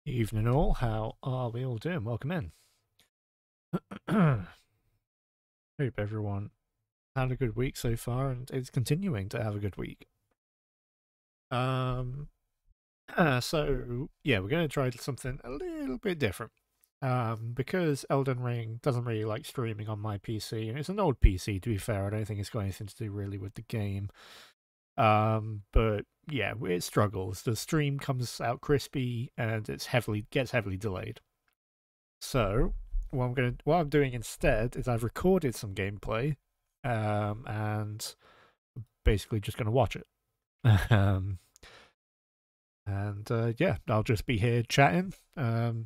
Evening all, how are we all doing? Welcome in. Hope everyone had a good week so far and is continuing to have a good week. So yeah, we're going to try something a little bit different. Because Elden Ring doesn't really like streaming on my PC, and it's an old PC to be fair. I don't think it's got anything to do really with the game. But yeah, it struggles. The stream comes out crispy and gets heavily delayed. So what I'm doing instead is I've recorded some gameplay, and basically just gonna watch it. Yeah, I'll just be here chatting. We're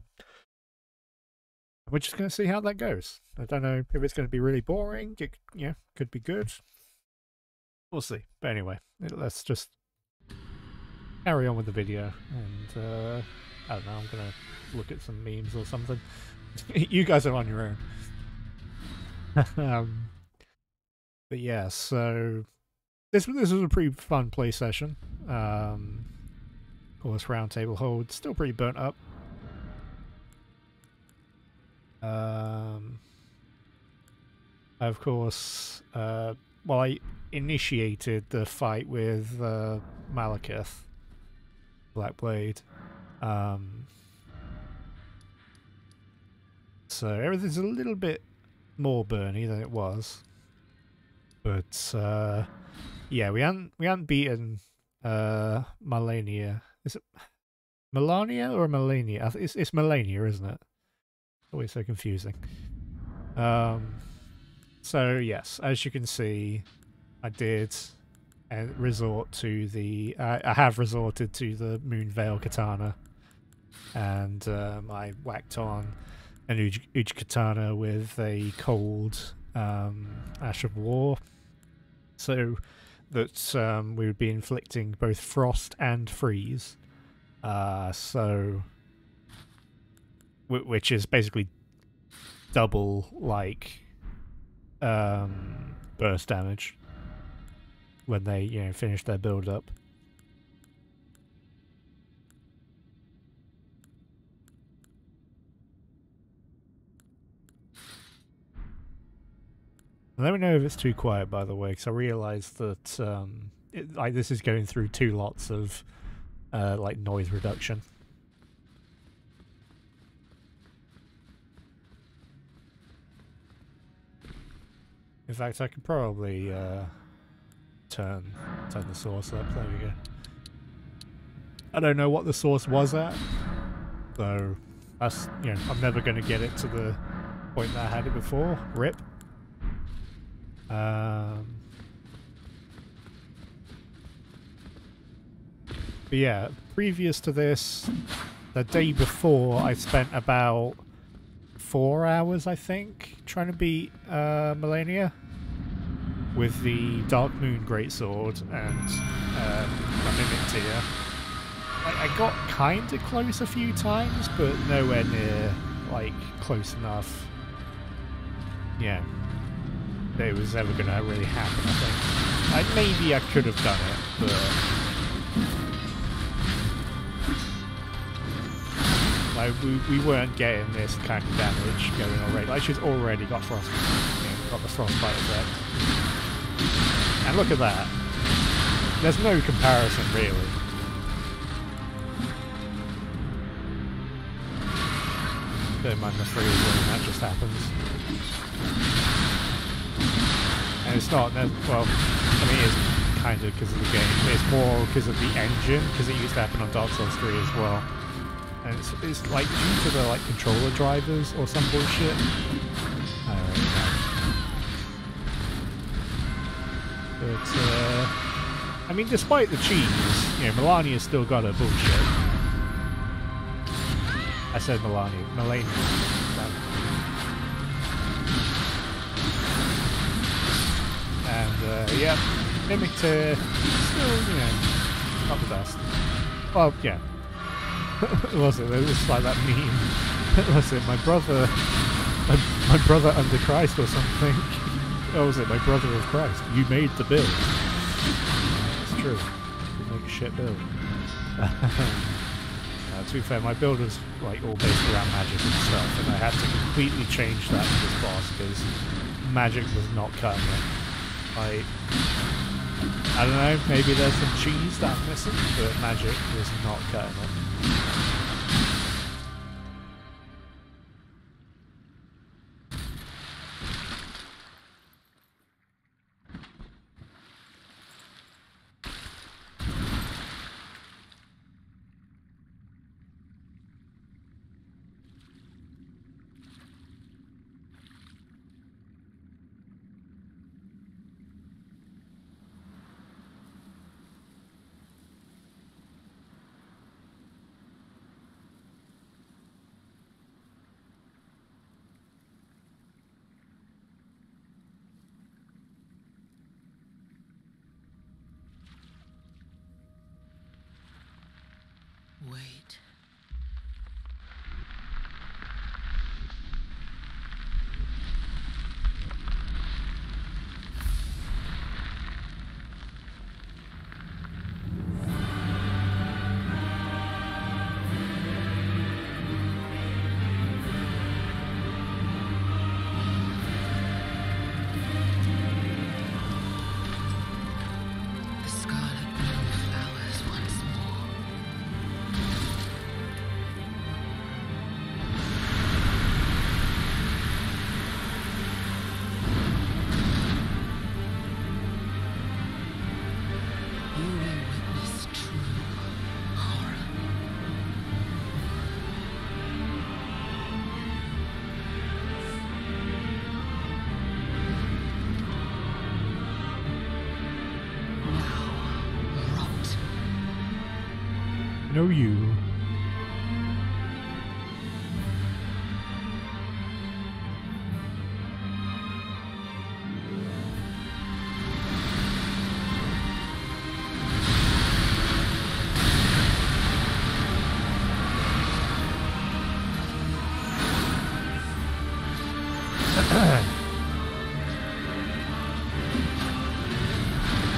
just gonna see how that goes. I don't know if it's gonna be really boring. It, could be good. We'll see. But anyway, let's just carry on with the video, and I don't know, I'm gonna look at some memes or something. You guys are on your own. But yeah, so this was a pretty fun play session. Of course, round table hold, still pretty burnt up. Of course, well, I initiated the fight with Malekith, Blackblade. So everything's a little bit more burny than it was, but yeah, we hadn't beaten Malenia. Is it Malenia or Malenia? It's Malenia, isn't it? Always so confusing. So yes, as you can see, I did resort to the. I have resorted to the Moonveil Katana, and I whacked on an Uj Katana with a cold Ash of War, so that we would be inflicting both frost and freeze. Which is basically double burst damage when they finish their build up. Let me know if it's too quiet, by the way, because I realised that this is going through 2 lots of noise reduction. In fact, I could probably turn the source up. There we go. I don't know what the source was at, so that's I'm never going to get it to the point that I had it before. RIP. But yeah, previous to this, the day before, I spent about 4 hours, I think, trying to beat Malenia with the Dark Moon Greatsword and my Mimic Tear. I got kind of close a few times, but nowhere near close enough. Yeah, that it was ever going to really happen. I think maybe I could have done it, but we weren't getting this kind of damage going already. She's already got got the frostbite effect. And look at that. There's no comparison, really. Don't mind the freeze when that just happens. And it's not, well, I mean, it's kind of because of the game. It's more because of the engine, because it used to happen on Dark Souls 3 as well. And it's due to the controller drivers or some bullshit. I don't really know. But I mean, despite the cheese, Malenia's still got her bullshit. I said Malenia. And yeah, Mimic Tear still, not the best. Well, yeah. Was it? It was like that meme. Was it my brother under Christ or something? Or was it my brother of Christ? You made the build. It's true. You make a shit build. To be fair, my build was like all based around magic and stuff, and I had to completely change that for this boss because magic was not cutting it. I don't know, maybe there's some cheese that I'm missing, but magic was not cutting it. Wait. The scarlet bloom flowers once more. You will witness true horror. Now, rot. No, you.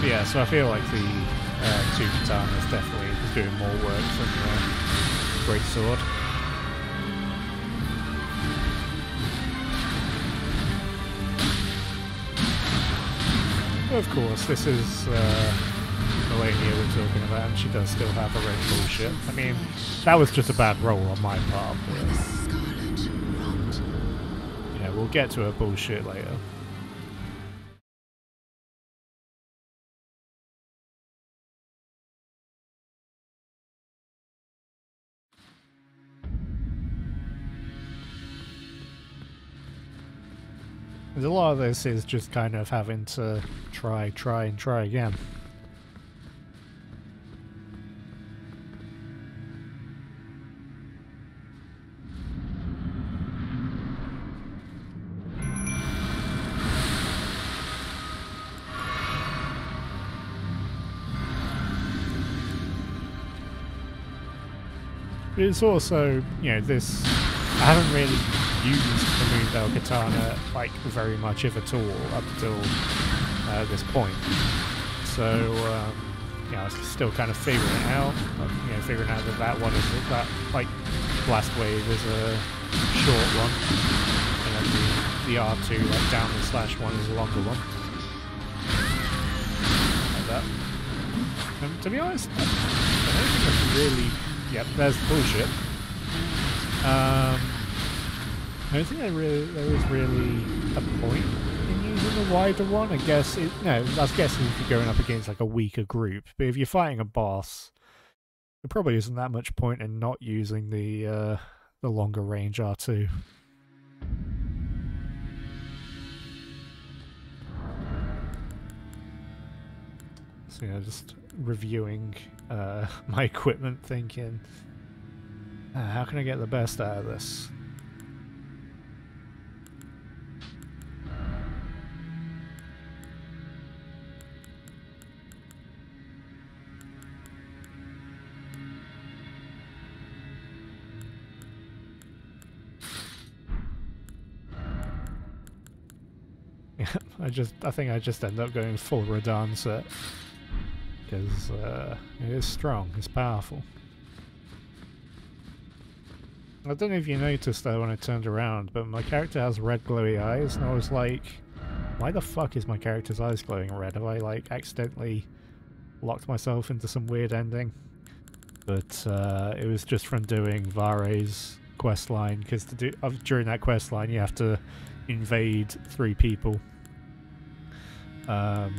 Yeah, so I feel like the two katanas definitely is doing more work than the great sword. Of course, this is Malenia we're talking about, and she does still have her own bullshit. I mean, that was just a bad roll on my part, Where the but scarlet rot. you know, we'll get to her bullshit later. There's a lot of this is just kind of having to try again. But it's also, you know, this, I haven't really used the Moonbell Katana like very much if at all up until this point. So, you know, I was still kind of figuring it out, you know, figuring out that one is, that like blast wave is a short one, and then the R2 like downward slash one is a longer one. Like that. And to be honest, I don't think that's really. Yep, there's the bullshit. I don't think there is really a point in using the wider one. I guess I was guessing if you're going up against like a weaker group, but if you're fighting a boss, there probably isn't that much point in not using the longer range R2. So yeah, just reviewing my equipment, thinking, how can I get the best out of this? Yeah, I think I just end up going full Radahn set. Because it is strong, it's powerful. I don't know if you noticed though when I turned around, but my character has red glowy eyes, and I was like, why the fuck is my character's eyes glowing red? Have I like accidentally locked myself into some weird ending? But it was just from doing Vare's quest line, because during that quest line you have to invade 3 people. And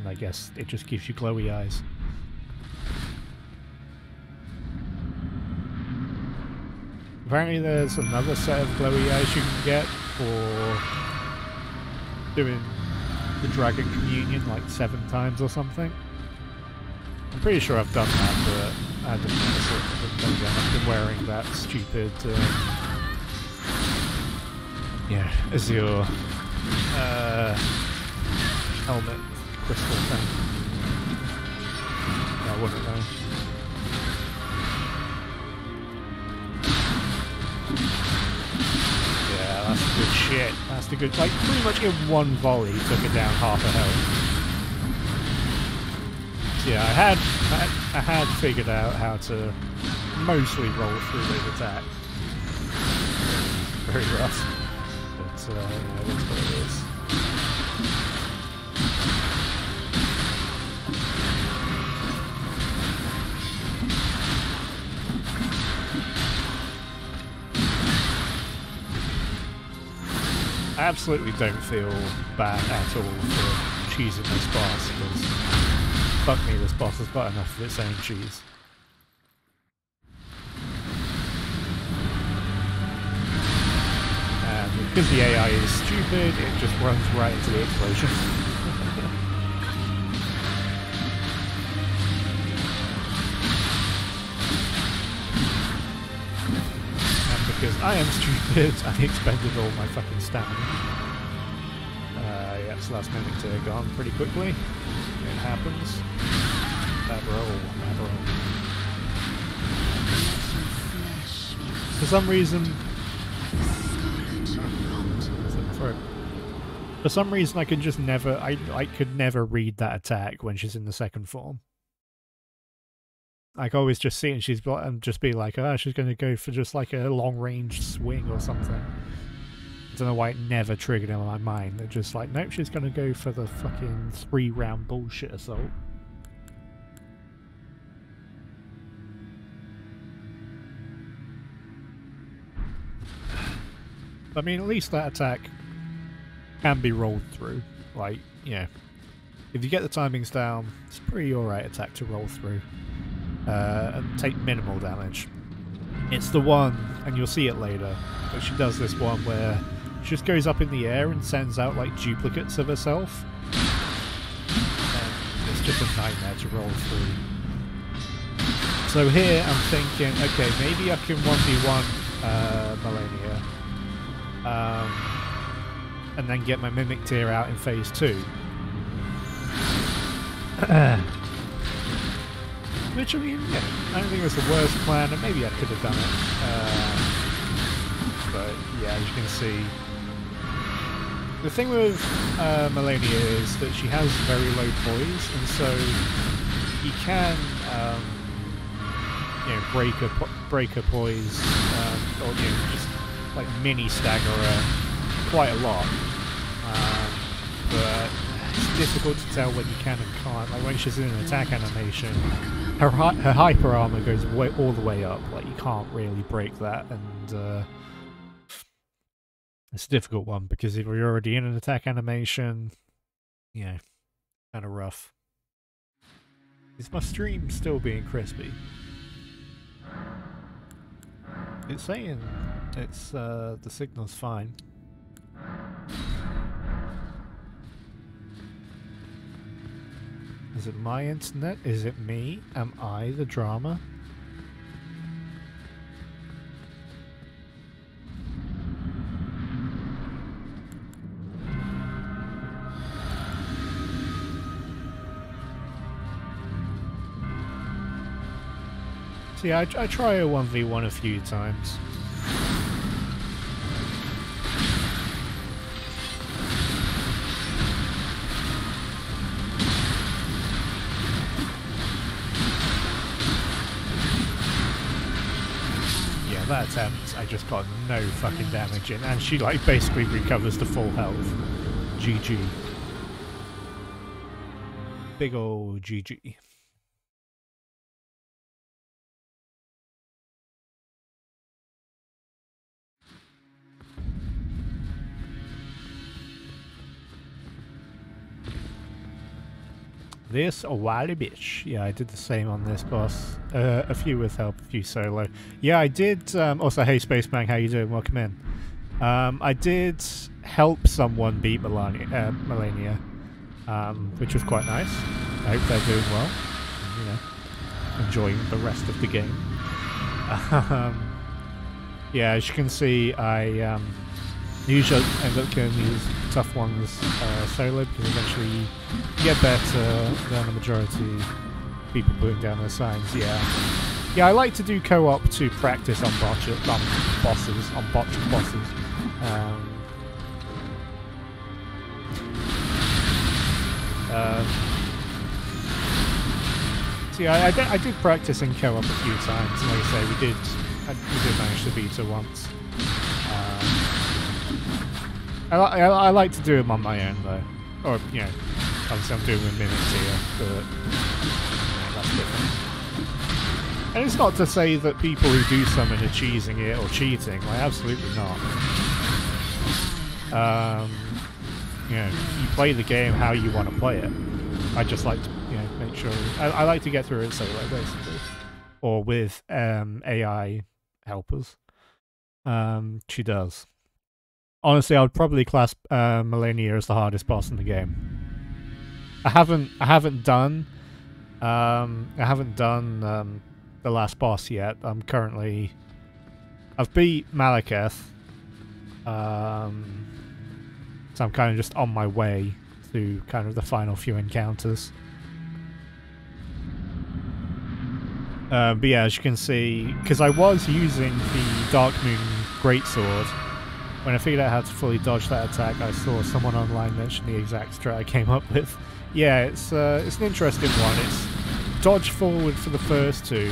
I guess it just gives you glowy eyes. Apparently there's another set of glowy eyes you can get for doing the Dragon Communion like 7 times or something. I'm pretty sure I've done that, but I didn't notice it. But then again, I've been wearing that stupid Azure helmet crystal thing. I wouldn't know. Yeah, that's the good shit. That's the good. Like, pretty much in one volley took it down half a health. So yeah, I had figured out how to mostly roll through those attacks. Very rough, but yeah, it is what it is. I absolutely don't feel bad at all for cheesing this boss, because fuck me, this boss has got enough of its own cheese. And because the AI is stupid, it just runs right into the explosion. Because I am stupid, I expended all my fucking stamina. Yeah, so that's moving to gone pretty quickly. It happens. Bad roll, bad roll. For some reason... For some reason I could just never... I could never read that attack when she's in the second form. I can always just see it and just be like, oh, she's going to go for just like a long-range swing or something. I don't know why it never triggered in my mind. They're just like, nope, she's going to go for the fucking 3-round bullshit assault. I mean, at least that attack can be rolled through. Like, yeah. If you get the timings down, it's a pretty alright attack to roll through. And take minimal damage. It's the one, and you'll see it later, but she does this one where she just goes up in the air and sends out like duplicates of herself. And it's just a nightmare to roll through. So here I'm thinking, okay, maybe I can 1v1 Malenia. And then get my Mimic Tier out in phase 2. Which, I mean, yeah, I don't think it was the worst plan, and maybe I could have done it. But, yeah, as you can see... The thing with Malenia is that she has very low poise, and so you can, you know, break her poise, or, you know, just, like, mini-stagger her quite a lot. But it's difficult to tell when you can and can't. Like, when she's in an attack animation... Her hyper armor goes all the way up, like you can't really break that, and it's a difficult one because if you're already in an attack animation, yeah, kind of rough. Is my stream still being crispy? It's saying it's the signal's fine. Is it my internet? Is it me? Am I the drama? See, I try a 1v1 a few times. that attempt, I just got no fucking damage in, and she like basically recovers to full health. GG. Big ol' GG. This a wily bitch. Yeah, I did the same on this boss. A few with help, a few solo. Yeah, I did. Also, hey Spaceman, how you doing? Welcome in. I did help someone beat Malenia, which was quite nice. I hope they're doing well. You know, enjoying the rest of the game. Yeah, as you can see, I usually end up killing these tough ones solo because eventually you get better than the majority of people putting down their signs. Yeah, I like to do co-op to practice on botched bosses. So yeah, I did practice in co-op a few times. Like I say, we did manage to beat her once. I like to do them on my own though, or you know, obviously I'm doing them minutes here, but that's different. And it's not to say that people who do summon are cheesing it or cheating. Like absolutely not. You know, you play the game how you want to play it. I just like to, you know, make sure I like to get through it solo basically, or with AI helpers. She does. Honestly, I would probably class Malenia as the hardest boss in the game. I haven't done the last boss yet. I've beat Malekith, so I'm kind of just on my way to kind of the final few encounters. But yeah, as you can see, because I was using the Dark Moon Greatsword. When I figured out how to fully dodge that attack, I saw someone online mention the exact strat I came up with. Yeah, it's an interesting one. It's dodge forward for the first two,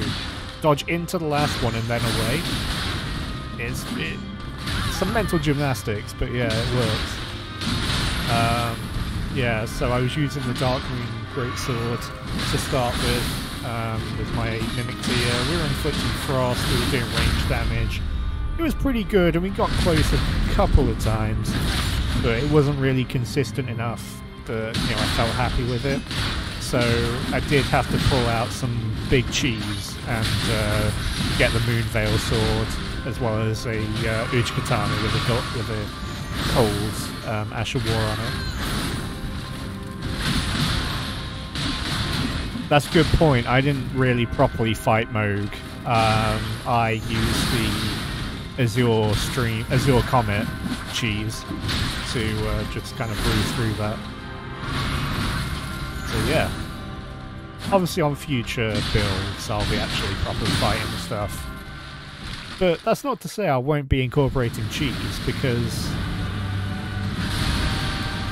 dodge into the last one, and then away. It's some mental gymnastics, but yeah, it works. Yeah, so I was using the Dark Moon Greatsword to start with my Mimic Tier. We were inflicting frost, we were doing range damage. It was pretty good, and we got close a couple of times, but it wasn't really consistent enough that, you know, I felt happy with it. So I did have to pull out some big cheese and get the Moonveil sword, as well as a Uchi Katana with a cold Asher War on it. That's a good point. I didn't really properly fight Moog. I used the Azure Comet cheese to just kind of breeze through that. So yeah, obviously on future builds I'll be actually properly fighting the stuff, but that's not to say I won't be incorporating cheese, because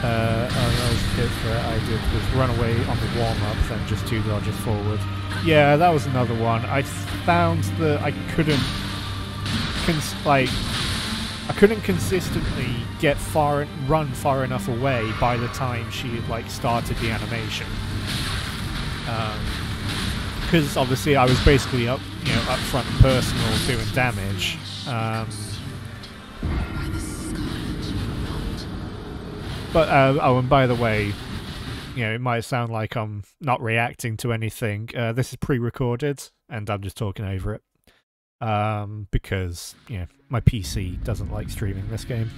another bit that I did was run away on the warm-up, then just 2 dodges forward. Yeah, that was another one. I found that I couldn't consistently run far enough away by the time she had like started the animation, because obviously I was basically up front and personal doing damage. But oh, and by the way, you know, it might sound like I'm not reacting to anything. This is pre-recorded, and I'm just talking over it. Because, you know, my PC doesn't like streaming this game.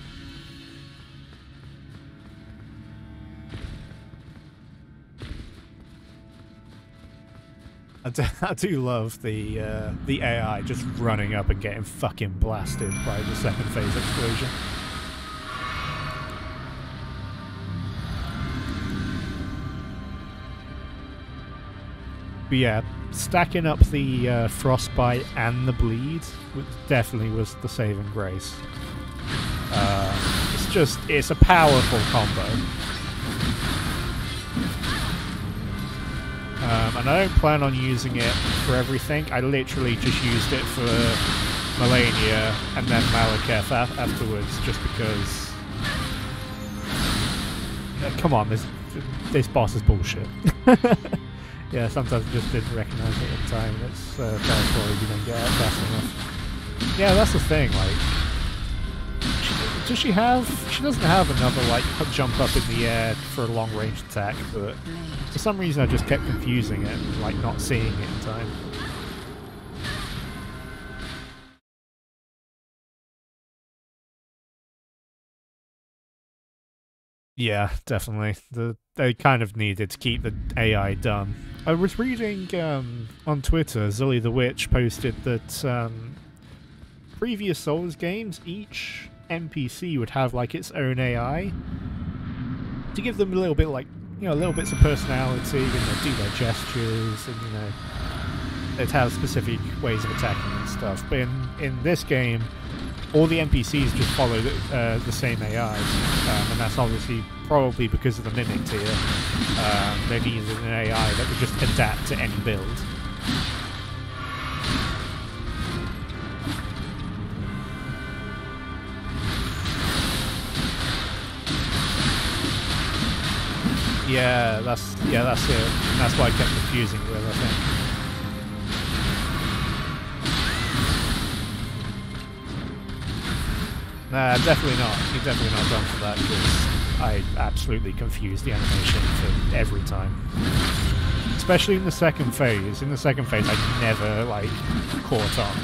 I do love the AI just running up and getting fucking blasted by the second phase explosion. But yeah, stacking up the frostbite and the bleed definitely was the saving grace. It's a powerful combo. And I don't plan on using it for everything. I literally just used it for Malenia and then Malekith afterwards, just because. Come on, this boss is bullshit. Yeah, sometimes I just didn't recognise it at the time. It's terrible if you don't get it fast enough. Yeah, that's the thing. Like, does she have? She doesn't have another like jump up in the air for a long range attack, but for some reason I just kept confusing it, and, like not seeing it in time. Yeah, definitely. They kind of needed to keep the AI dumb. I was reading on Twitter, Zully the Witch posted that previous Souls games, each NPC would have like its own AI to give them a little bit like, you know, little bits of personality, and they do their gestures, and you know, they'd have specific ways of attacking and stuff. But in this game, all the NPCs just follow the same AI, and that's obviously probably because of the Mimic tier. They needed an AI that would just adapt to any build. Yeah, that's it. And that's why I kept confusing with, I think. Nah, definitely not. You're definitely not done for that, because I absolutely confused the animation for every time. Especially in the second phase. In the second phase, I never, like, caught on.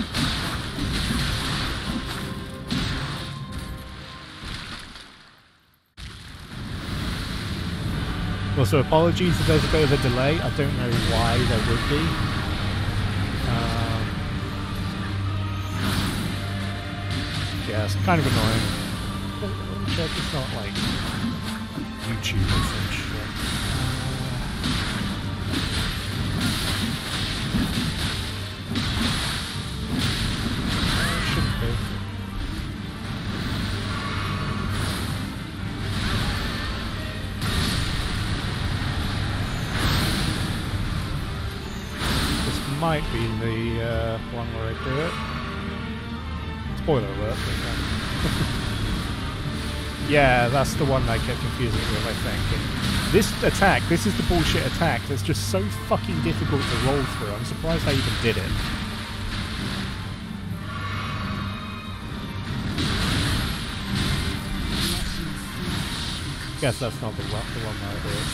Also, apologies if there's a bit of a delay. I don't know why there would be. Yeah, it's kind of annoying. Let me check, it's not like YouTube or some shit. Shouldn't be. This might be the one where I do it. Spoiler alert. Yeah, that's the one I kept confusing with, I think. And this attack, this is the bullshit attack that's just so fucking difficult to roll through. I'm surprised I even did it. Guess that's not the one that I did.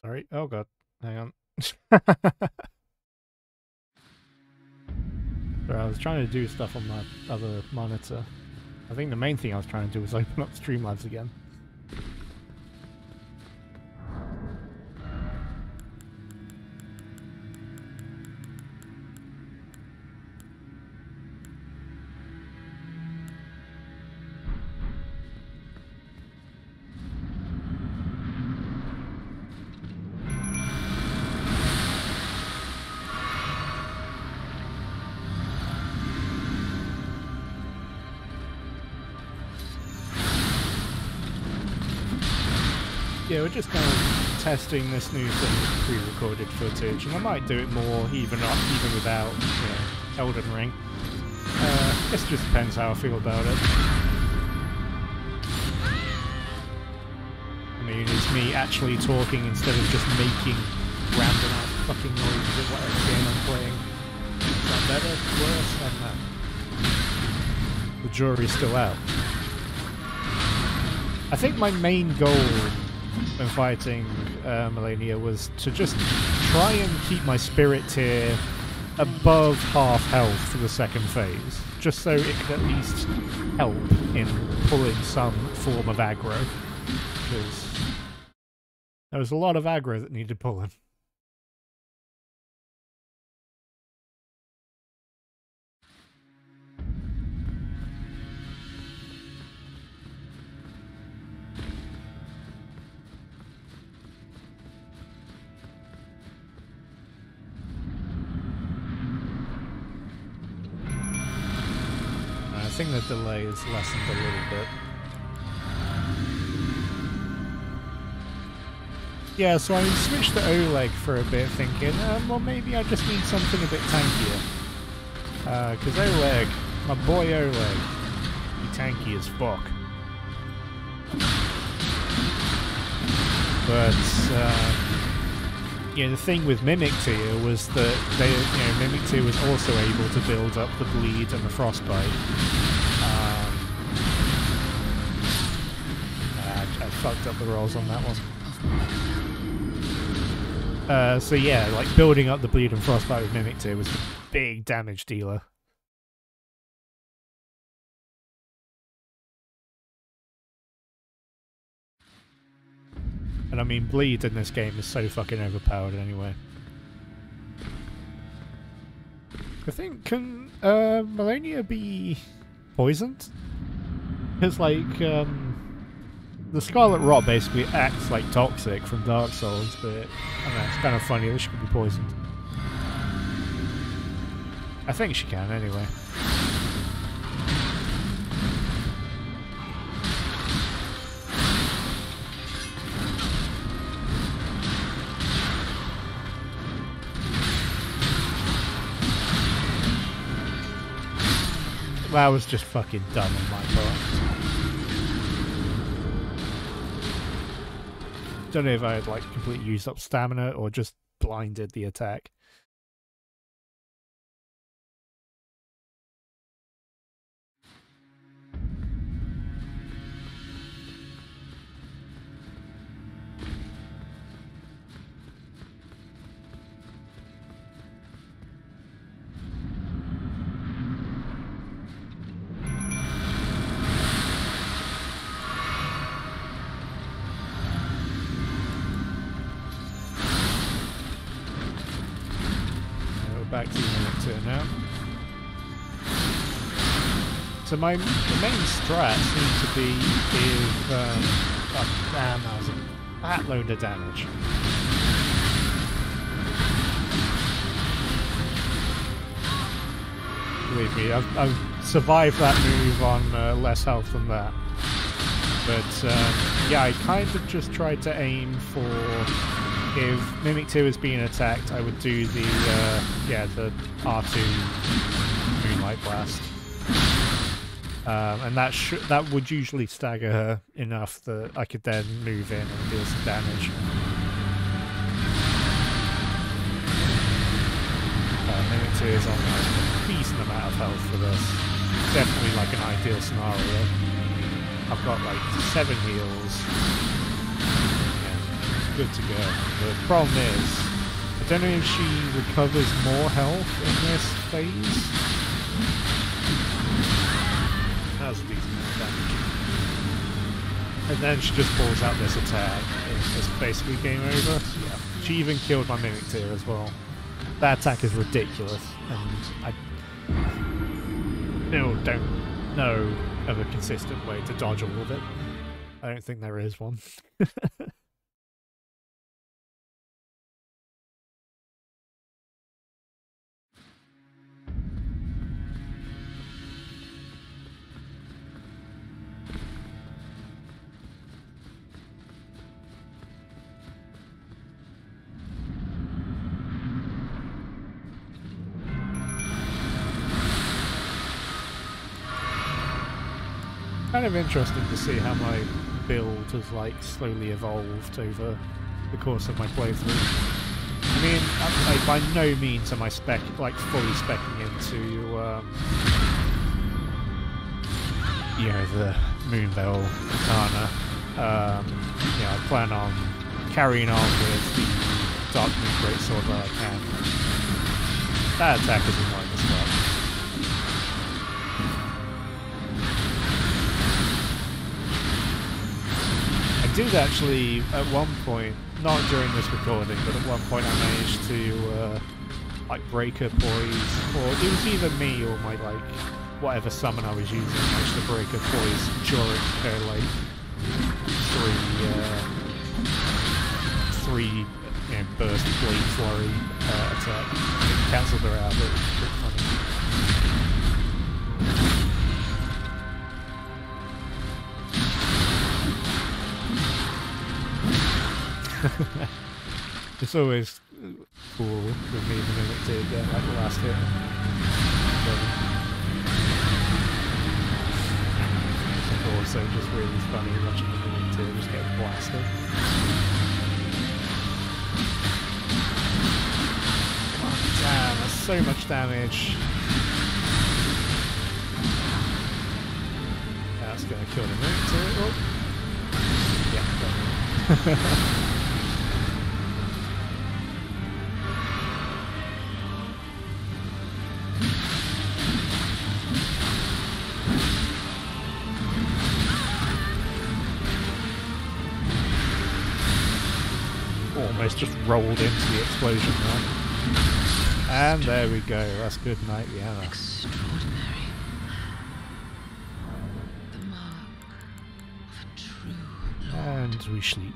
Sorry. Oh god. Hang on. Sorry, I was trying to do stuff on my other monitor. I think the main thing I was trying to do was open up Streamlabs again. Yeah, we're just kind of testing this new thing with pre-recorded footage, and I might do it more even without, you know, Elden Ring. It just depends how I feel about it. I mean, it's me actually talking instead of just making random ass fucking noises at whatever game I'm playing. Is that better? Worse? I don't know. The jury's still out. I think my main goal when fighting Malenia was to just try and keep my spirit tier above half health for the second phase, just so it could at least help in pulling some form of aggro, because there was a lot of aggro that needed pulling. I think the delay is lessened a little bit. Yeah, so I switched to Oleg for a bit, thinking, well, maybe I just need something a bit tankier. Because Oleg, my boy Oleg, he tanky as fuck. But yeah, the thing with Mimic Tier was that Mimic Tier was also able to build up the bleed and the frostbite. I fucked up the rolls on that one. So yeah, like building up the bleed and frostbite with Mimic Tier was a big damage dealer. And I mean, bleed in this game is so fucking overpowered anyway. I think, can Malenia be poisoned? Because like, the Scarlet Rot basically acts like Toxic from Dark Souls, but I don't know, it's kind of funny that she could be poisoned. I think she can anyway. That was just fucking dumb on my part. Don't know if I had like completely used up stamina or just blinded the attack. Back to Mimic Tier now. So the main strat seems to be give oh damn, that was a fat load of damage. Believe me, I've survived that move on less health than that. But yeah, I kind of just tried to aim for, if Mimic 2 is being attacked, I would do the the R2 Moonlight Blast, and that would usually stagger her enough that I could then move in and deal some damage. Mimic 2 is on a decent amount of health for this. Definitely like an ideal scenario. I've got like 7 heals. Good to go. The problem is, I don't know if she recovers more health in this phase. That was a decent amount of damage. And then she just pulls out this attack, and it's basically game over. So yeah, she even killed my Mimic Tier as well. That attack is ridiculous, and I still don't know of a consistent way to dodge all of it. I don't think there is one. Kind of interesting to see how my build has like slowly evolved over the course of my playthrough. I mean, by no means am I fully speccing into the Moonveil Katana. I plan on carrying on with the Dark Moon Greatsword where I can. That attack is annoying as well. I did actually, at one point, not during this recording, but at one point I managed to, break her poise, or it was either me or my, whatever summon I was using, managed to break her poise during her, three burst blade flurry attack. It cancelled her out, but it was pretty funny. It's always cool with me the minute to get like the last hit. It's also just really funny watching the minute to just get blasted. Oh, damn, that's so much damage. That's gonna kill the minute to it. Oh. Yeah, almost just rolled into the explosion there. And there we go, that's good night, yeah. Extraordinary. The mark of a true lord. And we sleep.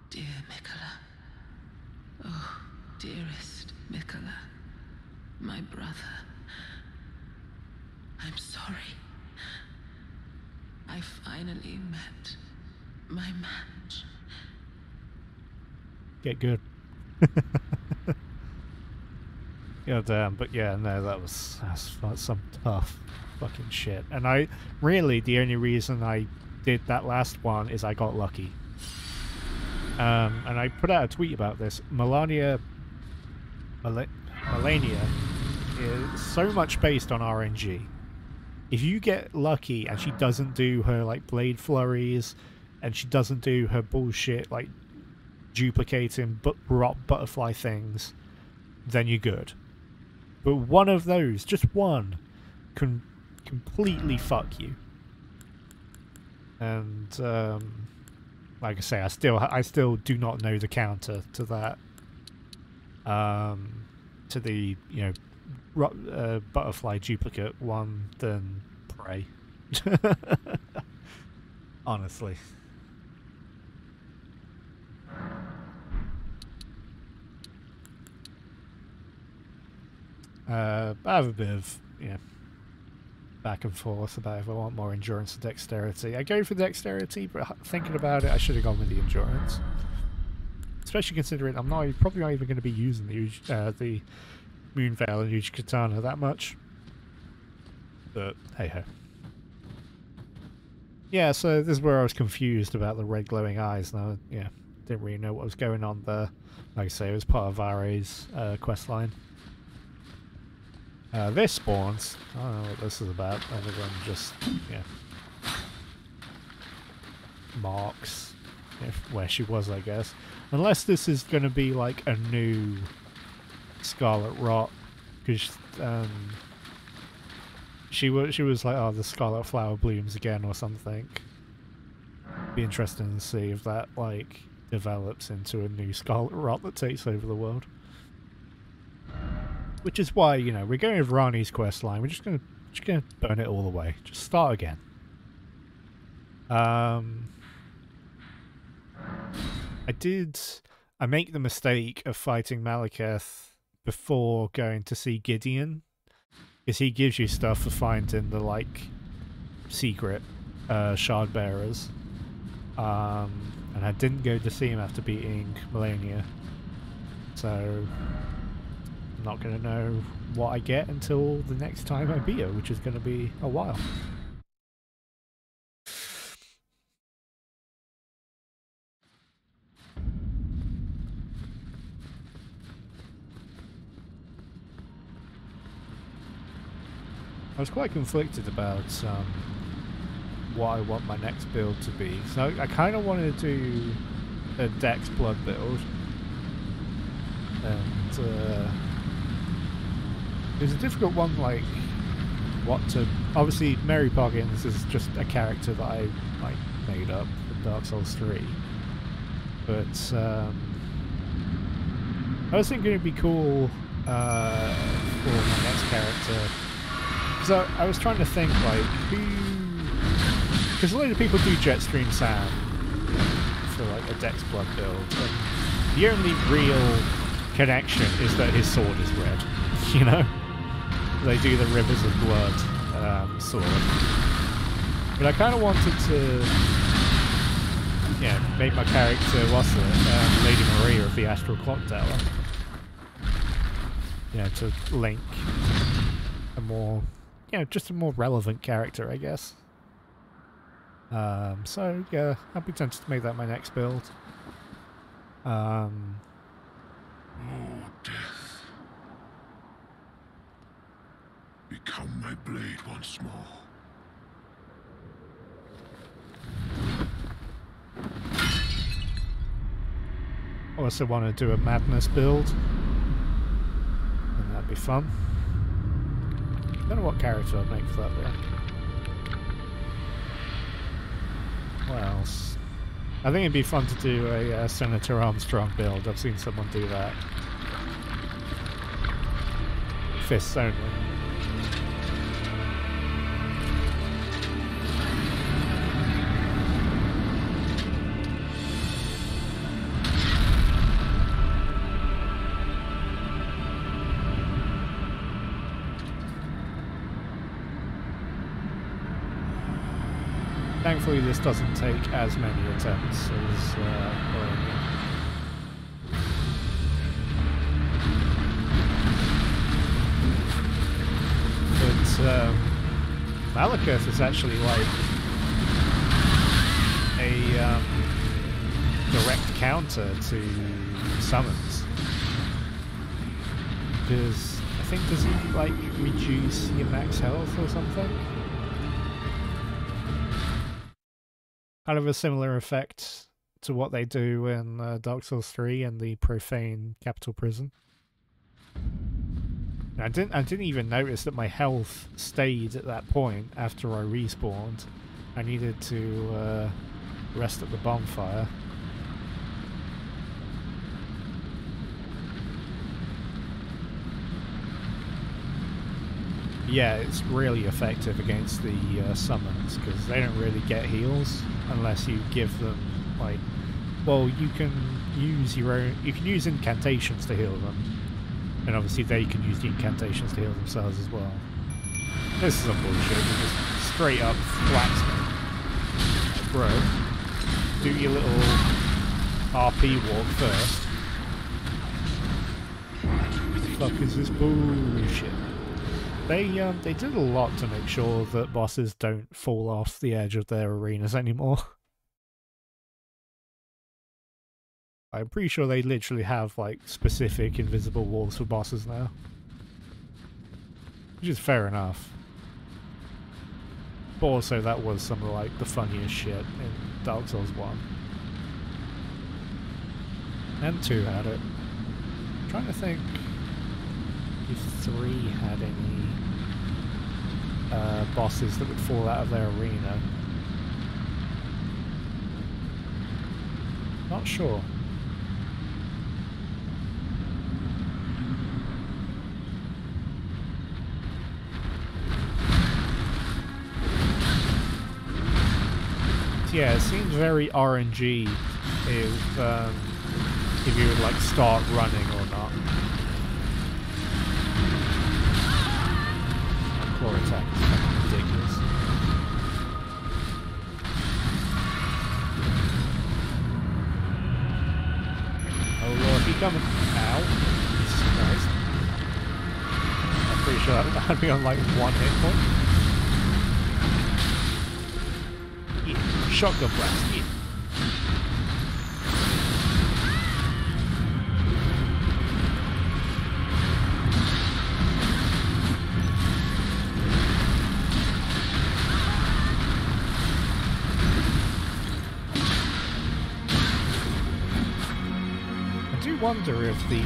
Dear Mikola. Oh, dearest Mikola. My brother. I'm sorry. I finally met my match. Get good. Yeah, damn, but yeah, no, that's some tough fucking shit. And the only reason I did that last one is I got lucky. And I put out a tweet about this. Malenia is so much based on RNG. If you get lucky and she doesn't do her like blade flurries, and she doesn't do her bullshit like duplicating rock butterfly things, then you're good. But one of those, just one, can completely fuck you. And like I say, I still do not know the counter to that. To the butterfly duplicate one than Prey. Honestly. I have a bit of back and forth about if I want more endurance or dexterity. I go for dexterity, but thinking about it, I should have gone with the endurance. Especially considering I'm probably not even going to be using the Moonveil and Huge Katana that much. But hey ho. Yeah, so this is where I was confused about the red glowing eyes. Now, yeah, didn't really know what was going on there. Like I say, it was part of Vare's quest line. This spawns. I don't know what this is about, other than just, marks where she was, I guess. Unless this is going to be like a new Scarlet Rot, because she was like, oh, the Scarlet Flower blooms again or something. Be interesting to see if that like develops into a new Scarlet Rot that takes over the world. Which is why, we're going with Rani's quest line. We're just gonna burn it all the way. Just start again. I make the mistake of fighting Malekith before going to see Gideon, because he gives you stuff for finding the like secret shard bearers. And I didn't go to see him after beating Malenia, so I'm not going to know what I get until the next time I beat her, which is going to be a while. I was quite conflicted about what I want my next build to be. So I kind of wanted to do a Dex Blood build. And it was a difficult one, like, what to... Obviously, Mary Poggins is just a character that I like made up for Dark Souls 3. But I was thinking it'd be cool for my next character. Because I was trying to think, like, who... Because a lot of people do Jetstream Sam for, like, a Dex Blood build. And the only real connection is that his sword is red, They do the Rivers of Blood sword. But I kind of wanted to, yeah, make my character, what's it, Lady Maria of the Astral Clock Tower. Yeah, to Link, a more, you know, just a more relevant character, I guess. So yeah, I'd be tempted to make that my next build. More death. Become my blade once more. I also want to do a madness build, and that'd be fun. Don't know what character I'd make for that though. What else? I think it'd be fun to do a Senator Armstrong build. I've seen someone do that. Fists only. Thankfully, this doesn't take as many attempts as Malenia. But Malekith is actually like a direct counter to summons, because I think, does he like reduce your max health or something? Kind of a similar effect to what they do in Dark Souls 3 and the Profane Capital Prison. I didn't even notice that my health stayed at that point after I respawned. I needed to rest at the bonfire. Yeah, it's really effective against the summons, because they don't really get heals unless you give them, like, well, you can use your own, you can use incantations to heal them, and obviously they can use the incantations to heal themselves as well. This is some bullshit. You just straight up flats me. Bro, do your little RP walk first. What the fuck is this bullshit? They did a lot to make sure that bosses don't fall off the edge of their arenas anymore. I'm pretty sure they literally have like specific invisible walls for bosses now. Which is fair enough. But also that was some of like the funniest shit in Dark Souls 1. And 2 had it. I'm trying to think if 3 had any bosses that would fall out of their arena. Not sure. Yeah, it seems very RNG if you would like start running or not. Claw attack is fucking ridiculous. Oh lord, he coming. Ow. Jesus Christ. I'm pretty sure that'd be on like 1 hit point. Yeah. Shotgun blast, yeah. I wonder if the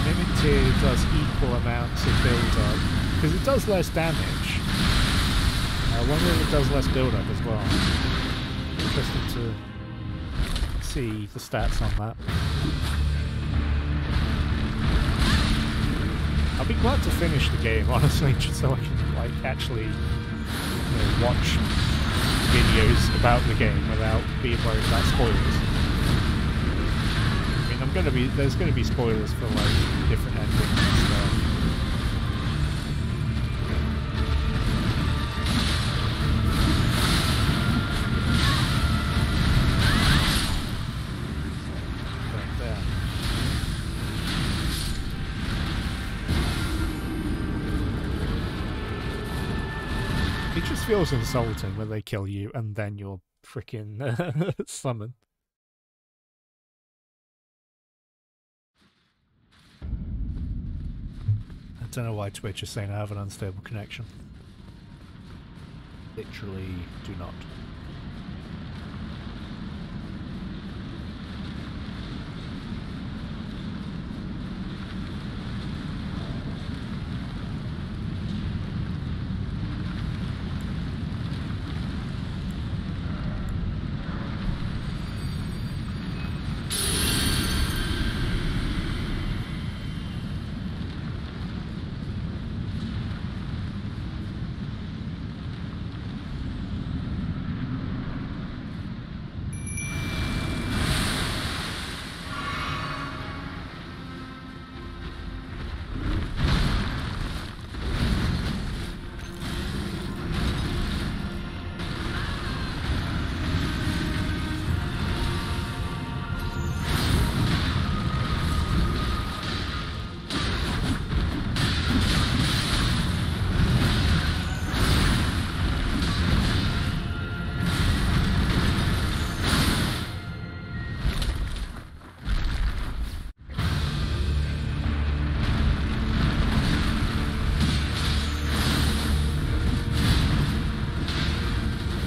limited does equal amounts of build-up, because it does less damage. I wonder if it does less build-up as well. Interesting to see the stats on that. I'll be glad to finish the game, honestly, just so I can like actually watch videos about the game without being worried about spoilers. There's gonna be spoilers for like different endings and stuff. It just feels insulting when they kill you and then you're freaking summoned. I don't know why Twitch is saying I have an unstable connection. Literally do not.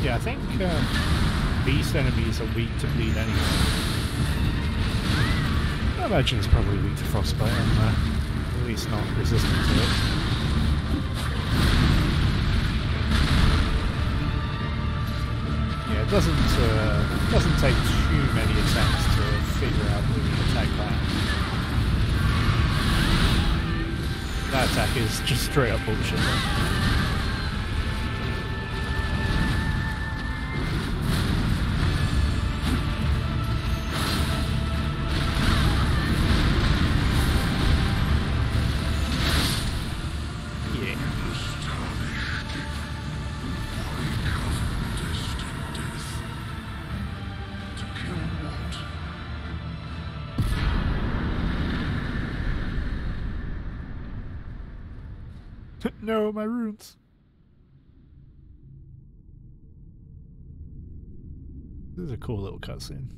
Yeah, I think beast enemies are weak to bleed anyway. I imagine it's probably weak to frostbite and at least not resistant to it. Yeah, it doesn't take too many attempts to figure out the attack plan. That attack is just straight up bullshit though. No, my runes. This is a cool little cutscene.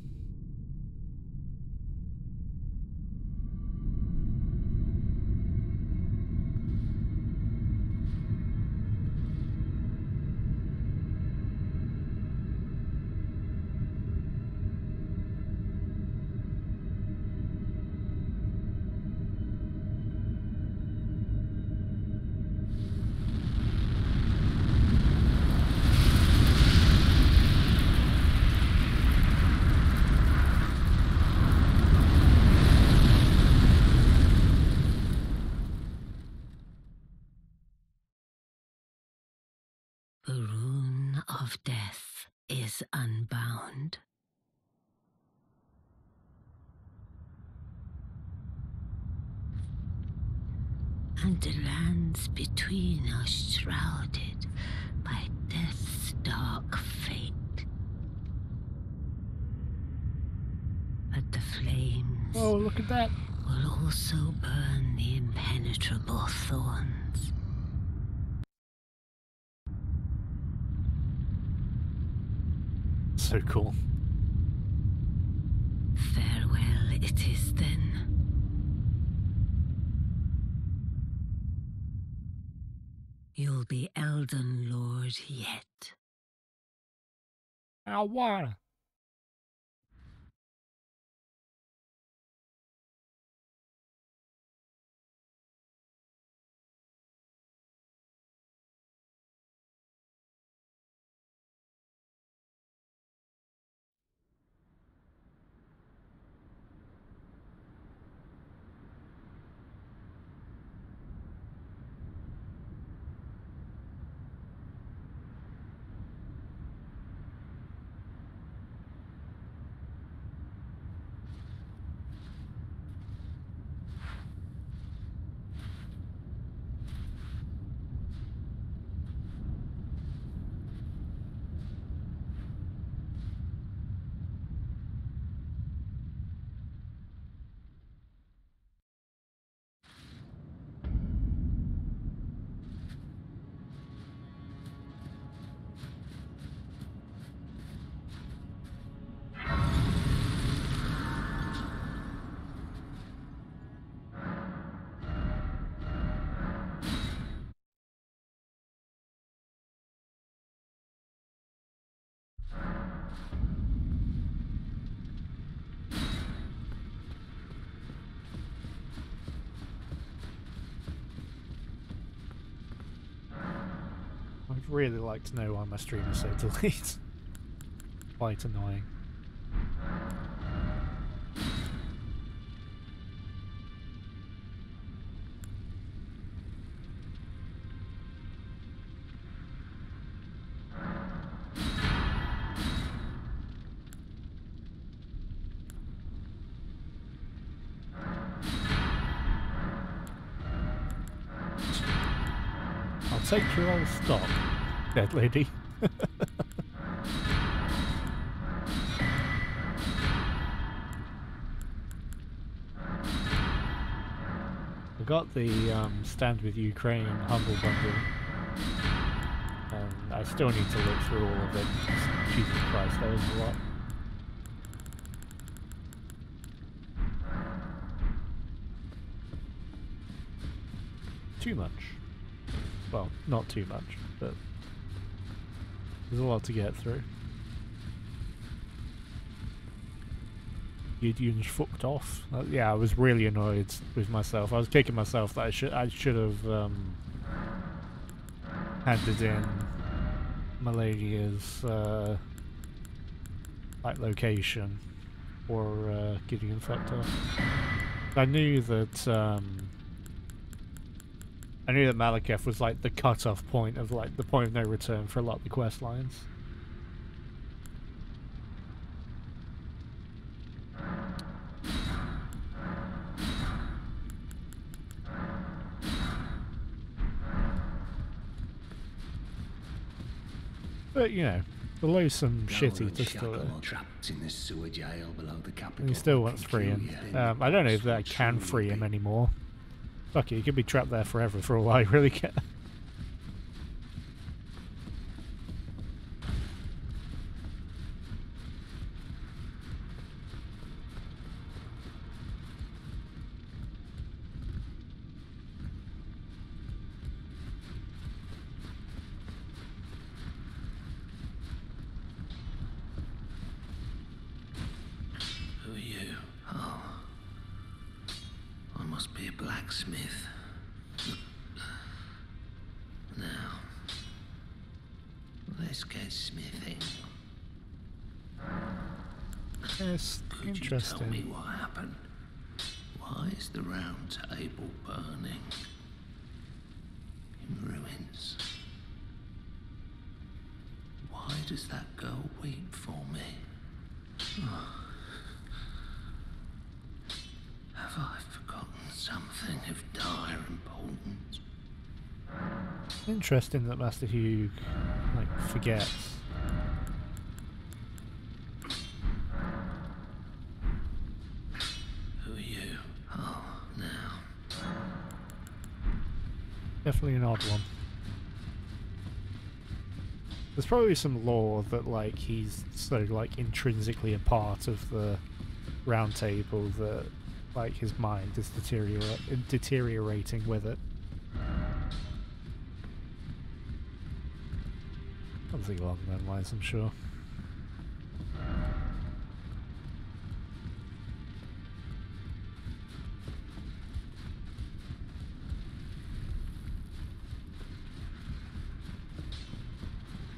The rune of death is unbound. And the lands between are shrouded by death's dark fate. But the flames Oh, look at that. will also burn the impenetrable thorns. So cool. Farewell it is then. You'll be Elden Lord yet. I wanna. I'd really like to know why my stream is so delayed. Quite annoying. I'll take your old stock, dead lady. I got the Stand With Ukraine Humble Bundle, and I still need to look through all of it. Jesus Christ, that was a lot. Too much. Well, not too much, but there's a lot to get through. Gideon's fucked off. Yeah, I was really annoyed with myself. I was kicking myself that I should have handed in Malenia's like location, or Gideon fucked off. I knew that Malekith was like the cut-off point of like the point of no return for a lot of the quest lines. But you know, below some shitty to still. Trapped in this sewer jail below the capital. And he still wants freeing. I don't know if I can free him anymore. Fuck it, he could be trapped there forever for all I really care. Who are you? Oh. I must be a blacksmith. Now, let's get smithing. Yes, Could interesting. you tell me what happened? Why is the round table burning? In ruins. Why does that girl weep for me? Have I forgotten something of dire importance? Interesting that Master Hugh like forgets. Who are you? Oh, now. Definitely an odd one. There's probably some lore that like he's so like intrinsically a part of the round table that like his mind is deteriorating with it. Something along those lines, I'm sure.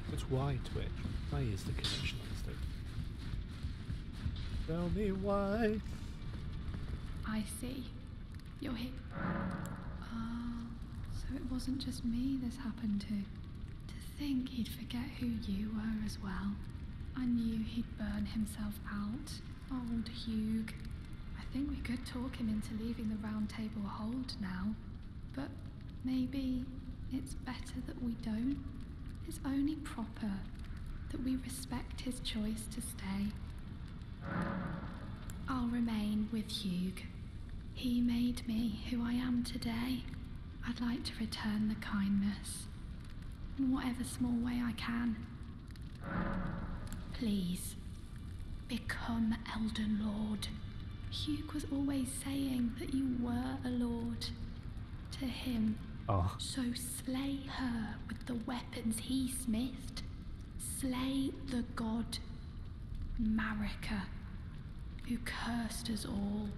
But why Twitch? Why is the connection unstable? Tell me why. I see. You're here. Ah, so it wasn't just me this happened to. To think he'd forget who you were as well. I knew he'd burn himself out. Old Hugh. I think we could talk him into leaving the round table hold now. But maybe it's better that we don't. It's only proper that we respect his choice to stay. I'll remain with Hugh. He made me who I am today. I'd like to return the kindness, in whatever small way I can. Please, become Elden Lord. Hugh was always saying that you were a lord. To him, Oh. so slay her with the weapons he smithed. Slay the god Marika, who cursed us all.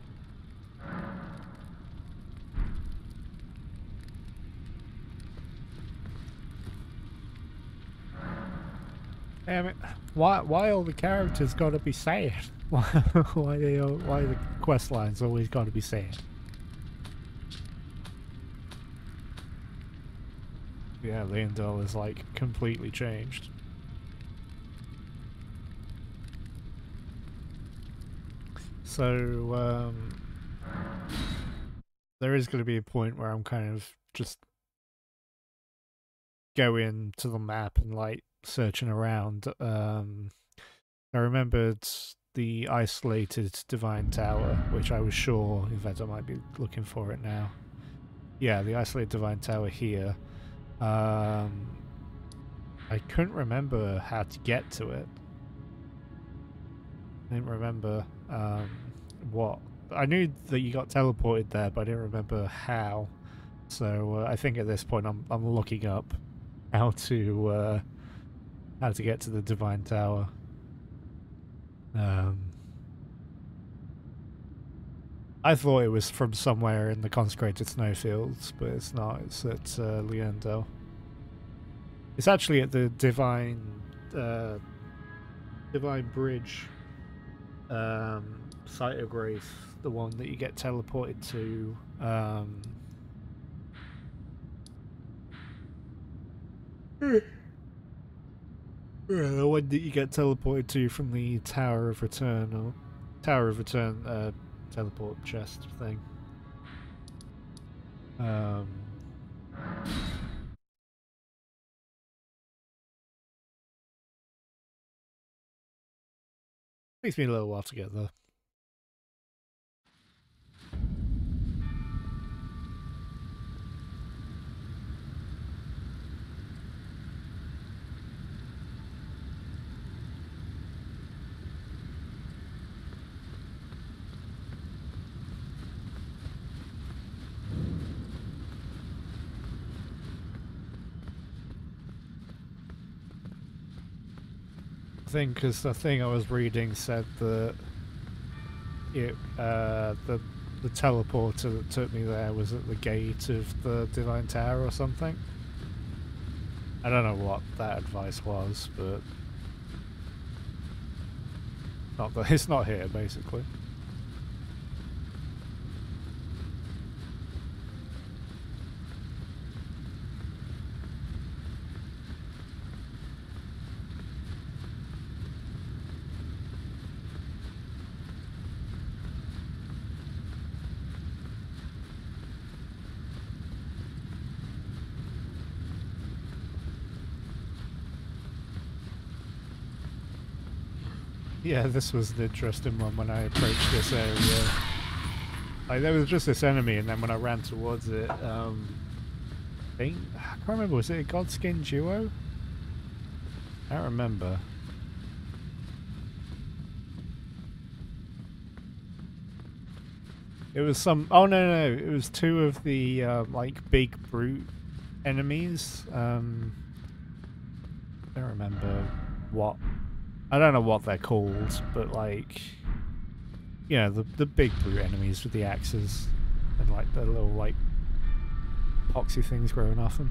Damn it! Why all the characters got to be sad? Why the quest lines always got to be sad? Yeah, Leondell is like completely changed. So there is going to be a point where I'm kind of just going to the map and like searching around. I remembered the isolated Divine Tower, which I was sure, in fact I might be looking for it now. Yeah, the isolated Divine Tower here. I couldn't remember how to get to it. I didn't remember what. I knew that you got teleported there, but I didn't remember how. So I think at this point I'm looking up how to get to the Divine Tower. I thought it was from somewhere in the consecrated snowfields, but it's not. It's at Leondell. It's actually at the Divine Bridge site of grace, the one that you get teleported to. The one that you get teleported to from the Tower of Return, or Tower of Return teleport chest thing. Takes me a little while to get there. Because the thing I was reading said that it the teleporter that took me there was at the gate of the Divine Tower or something. I don't know what that advice was, but it's not here basically. Yeah, this was the interesting one when I approached this area. Like, there was just this enemy, and then when I ran towards it, I can't remember, was it a Godskin duo? I don't remember. It was some... Oh, no, it was two of the, like, big brute enemies. I don't remember what... I don't know what they're called, but like, you know, the big brute enemies with the axes and like the little like poxy things growing off them.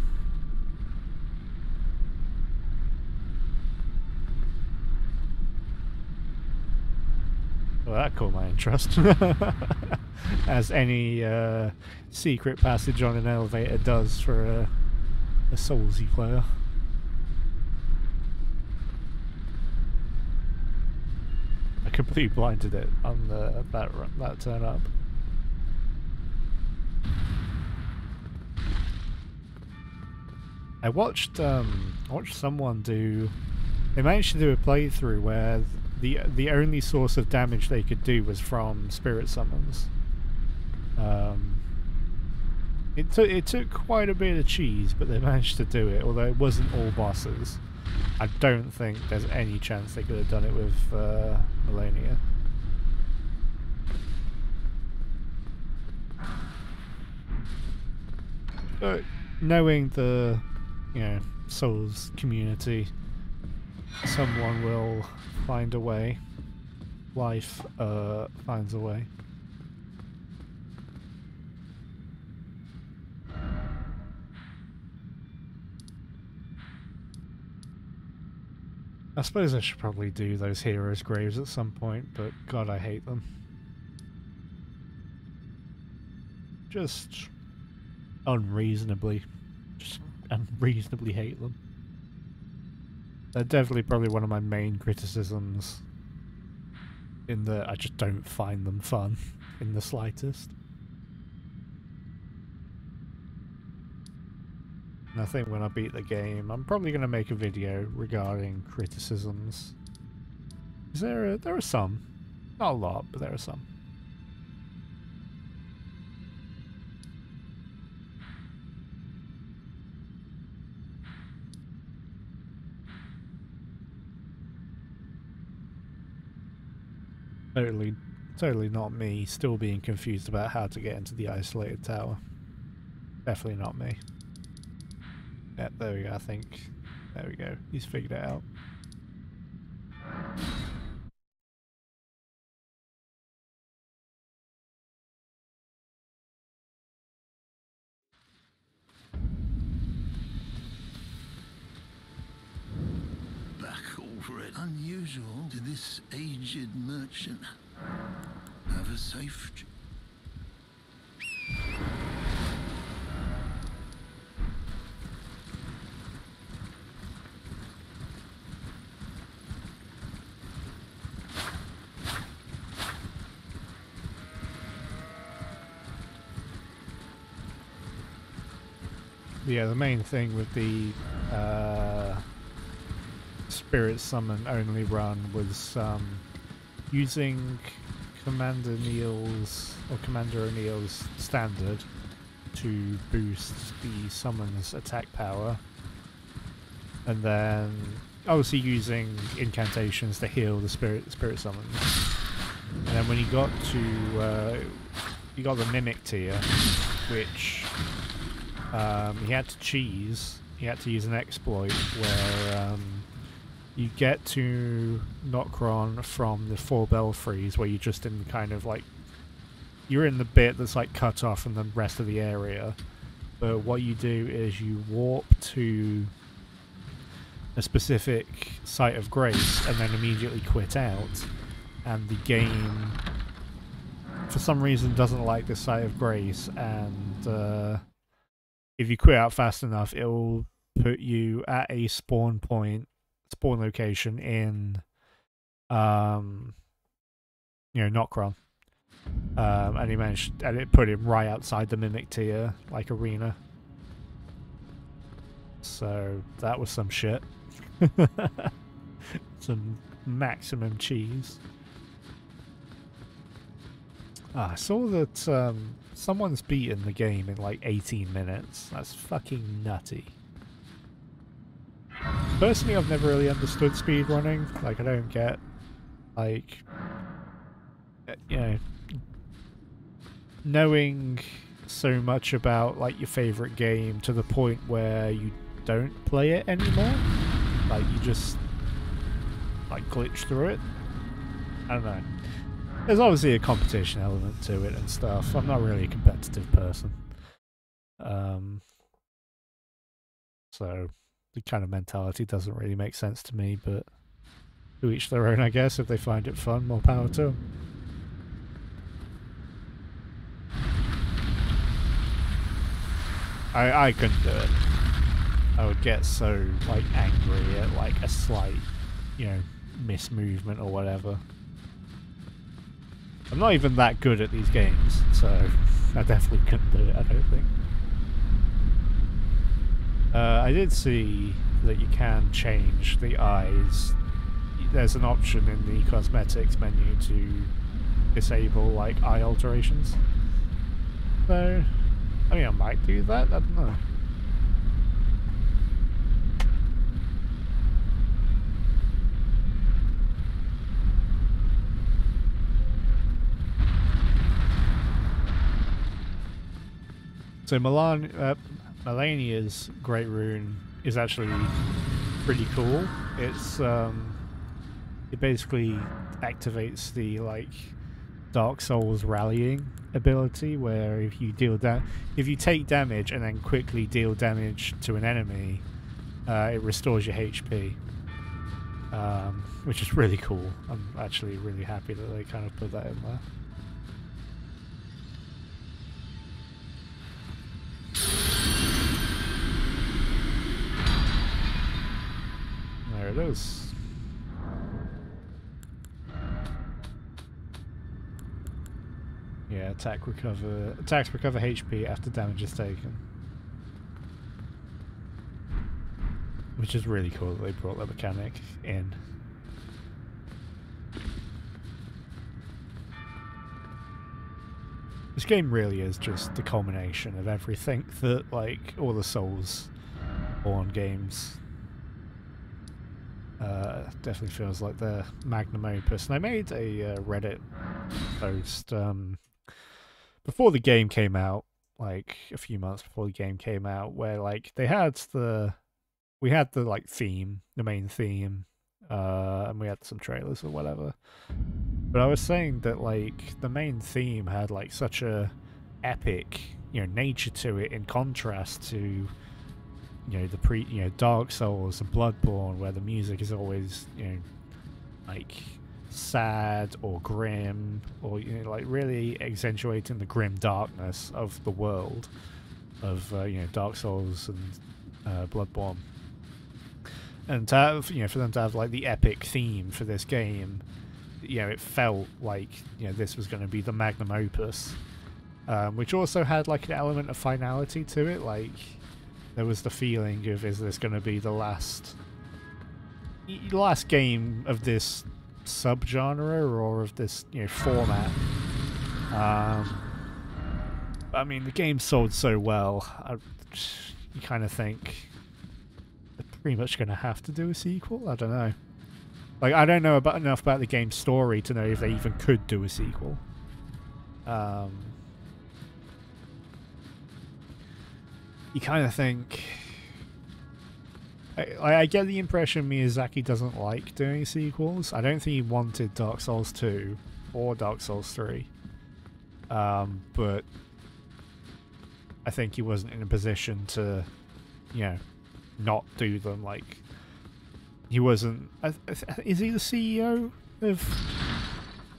Well, that caught my interest, as any secret passage on an elevator does for a Soulsy player. I completely blinded it on that turn up. I watched someone do. They managed to do a playthrough where the only source of damage they could do was from spirit summons. It took quite a bit of cheese, but they managed to do it. Although it wasn't all bosses. I don't think there's any chance they could have done it with Malenia. But knowing the, Souls community, someone will find a way. Life finds a way. I suppose I should probably do those heroes' graves at some point, but God, I hate them. Just unreasonably hate them. They're definitely probably one of my main criticisms, in that I just don't find them fun in the slightest. And I think when I beat the game, I'm probably going to make a video regarding criticisms. There are some. Not a lot, but there are some. Totally not me still being confused about how to get into the isolated tower. Definitely not me. Yeah, there we go, I think. There we go. He's figured it out. Back over it. Unusual to this aged merchant. Have a safe. Yeah, the main thing with the Spirit Summon only run was using Commander O'Neill's standard to boost the summon's attack power, and then obviously using incantations to heal the spirit summons. And then when you got to you got the Mimic tier, which he had to cheese. He had to use an exploit where you get to Nokron from the 4 belfries, where you're just in kind of like, you're in the bit that's like cut off from the rest of the area. But what you do is you warp to a specific site of grace and then immediately quit out. And the game, for some reason, doesn't like this site of grace, and if you quit out fast enough, it will put you at a spawn location in, Nokron. And it put him right outside the Mimic tier, like, arena. So, that was some shit. Some maximum cheese. I saw that, someone's beaten the game in like 18 minutes. That's fucking nutty. Personally, I've never really understood speedrunning. Like, I don't get, like, knowing so much about, like, your favourite game to the point where you don't play it anymore. Like, you just, like, glitch through it. I don't know. There's obviously a competition element to it and stuff. I'm not really a competitive person. So the kind of mentality doesn't really make sense to me, but to each their own, I guess. If they find it fun, more power to them. I couldn't do it. I would get so, like, angry at, like, a slight, mismovement or whatever. I'm not even that good at these games, so I definitely couldn't do it, I don't think. I did see that you can change the eyes. There's an option in the cosmetics menu to disable, like, eye alterations. So, I mean, I might do that, I don't know. So Malenia's Great Rune is actually pretty cool. It's it basically activates the, like, Dark Souls rallying ability, where if you take damage and then quickly deal damage to an enemy, it restores your HP. which is really cool. I'm actually really happy that they kind of put that in there. There it is. Yeah, attacks recover HP after damage is taken. Which is really cool that they brought that mechanic in. This game really is just the culmination of everything that, like, all the Souls-born games definitely feels like their magnum opus. And I made a Reddit post before the game came out, like a few months before the game came out, where like we had the like theme, the main theme, and we had some trailers or whatever. But I was saying that like the main theme had like such a epic, nature to it in contrast to Dark Souls and Bloodborne, where the music is always like sad or grim, or like really accentuating the grim darkness of the world of Dark Souls and Bloodborne. And to have, for them to have like the epic theme for this game, it felt like this was going to be the magnum opus, which also had like an element of finality to it. Like there was the feeling of, is this going to be the last game of this subgenre or of this format? I mean, the game sold so well, you kind of think they're pretty much going to have to do a sequel. I don't know. Like, I don't know enough about the game's story to know if they even could do a sequel. You kind of think... I get the impression Miyazaki doesn't like doing sequels. I don't think he wanted Dark Souls 2 or Dark Souls 3. But I think he wasn't in a position to, not do them. Like, he wasn't... Is he the CEO of...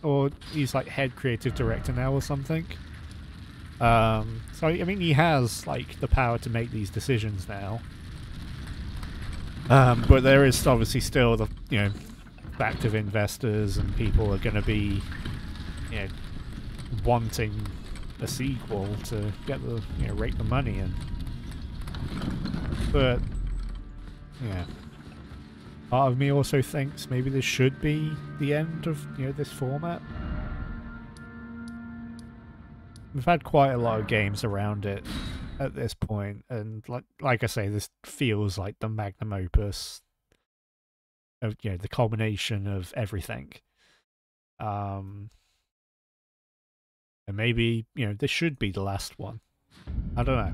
Or he's like head creative director now or something? So, I mean, he has, like, the power to make these decisions now. But there is obviously still the, active investors and people are going to be, wanting a sequel to get the, rake the money in. But, yeah. Part of me also thinks maybe this should be the end of, this format. We've had quite a lot of games around it at this point, and like I say, this feels like the magnum opus of the culmination of everything. And maybe this should be the last one. I don't know.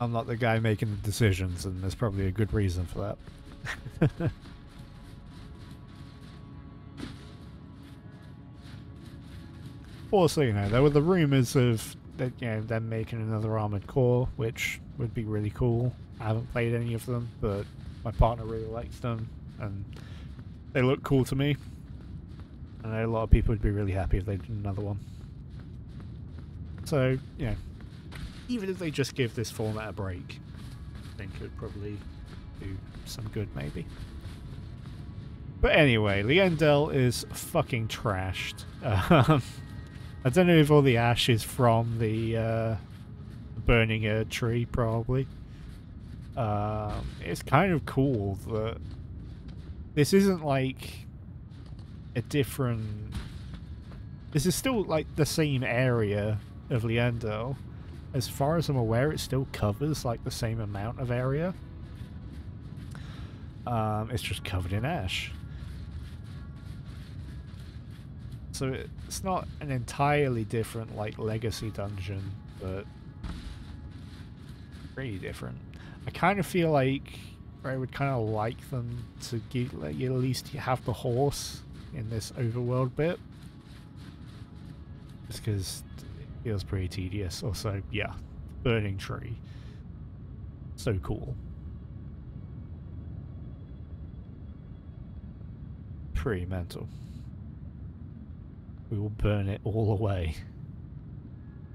I'm not the guy making the decisions, and there's probably a good reason for that. Also, there were the rumors of that, them making another Armored Core, which would be really cool. I haven't played any of them, but my partner really likes them, and they look cool to me. And I know a lot of people would be really happy if they did another one. So, even if they just give this format a break, I think it would probably do some good, maybe. But anyway, Liendel is fucking trashed. I don't know if all the ash is from the burning a tree, probably. It's kind of cool that this isn't like a different... This is still like the same area of Liendel. As far as I'm aware, it still covers like the same amount of area. It's just covered in ash. So it's not an entirely different, like, legacy dungeon, but pretty different. I kind of feel like I would kind of like them to let you at least have the horse in this overworld bit. Just because it feels pretty tedious. Also, yeah, burning tree. So cool. pretty mental. We will burn it all away.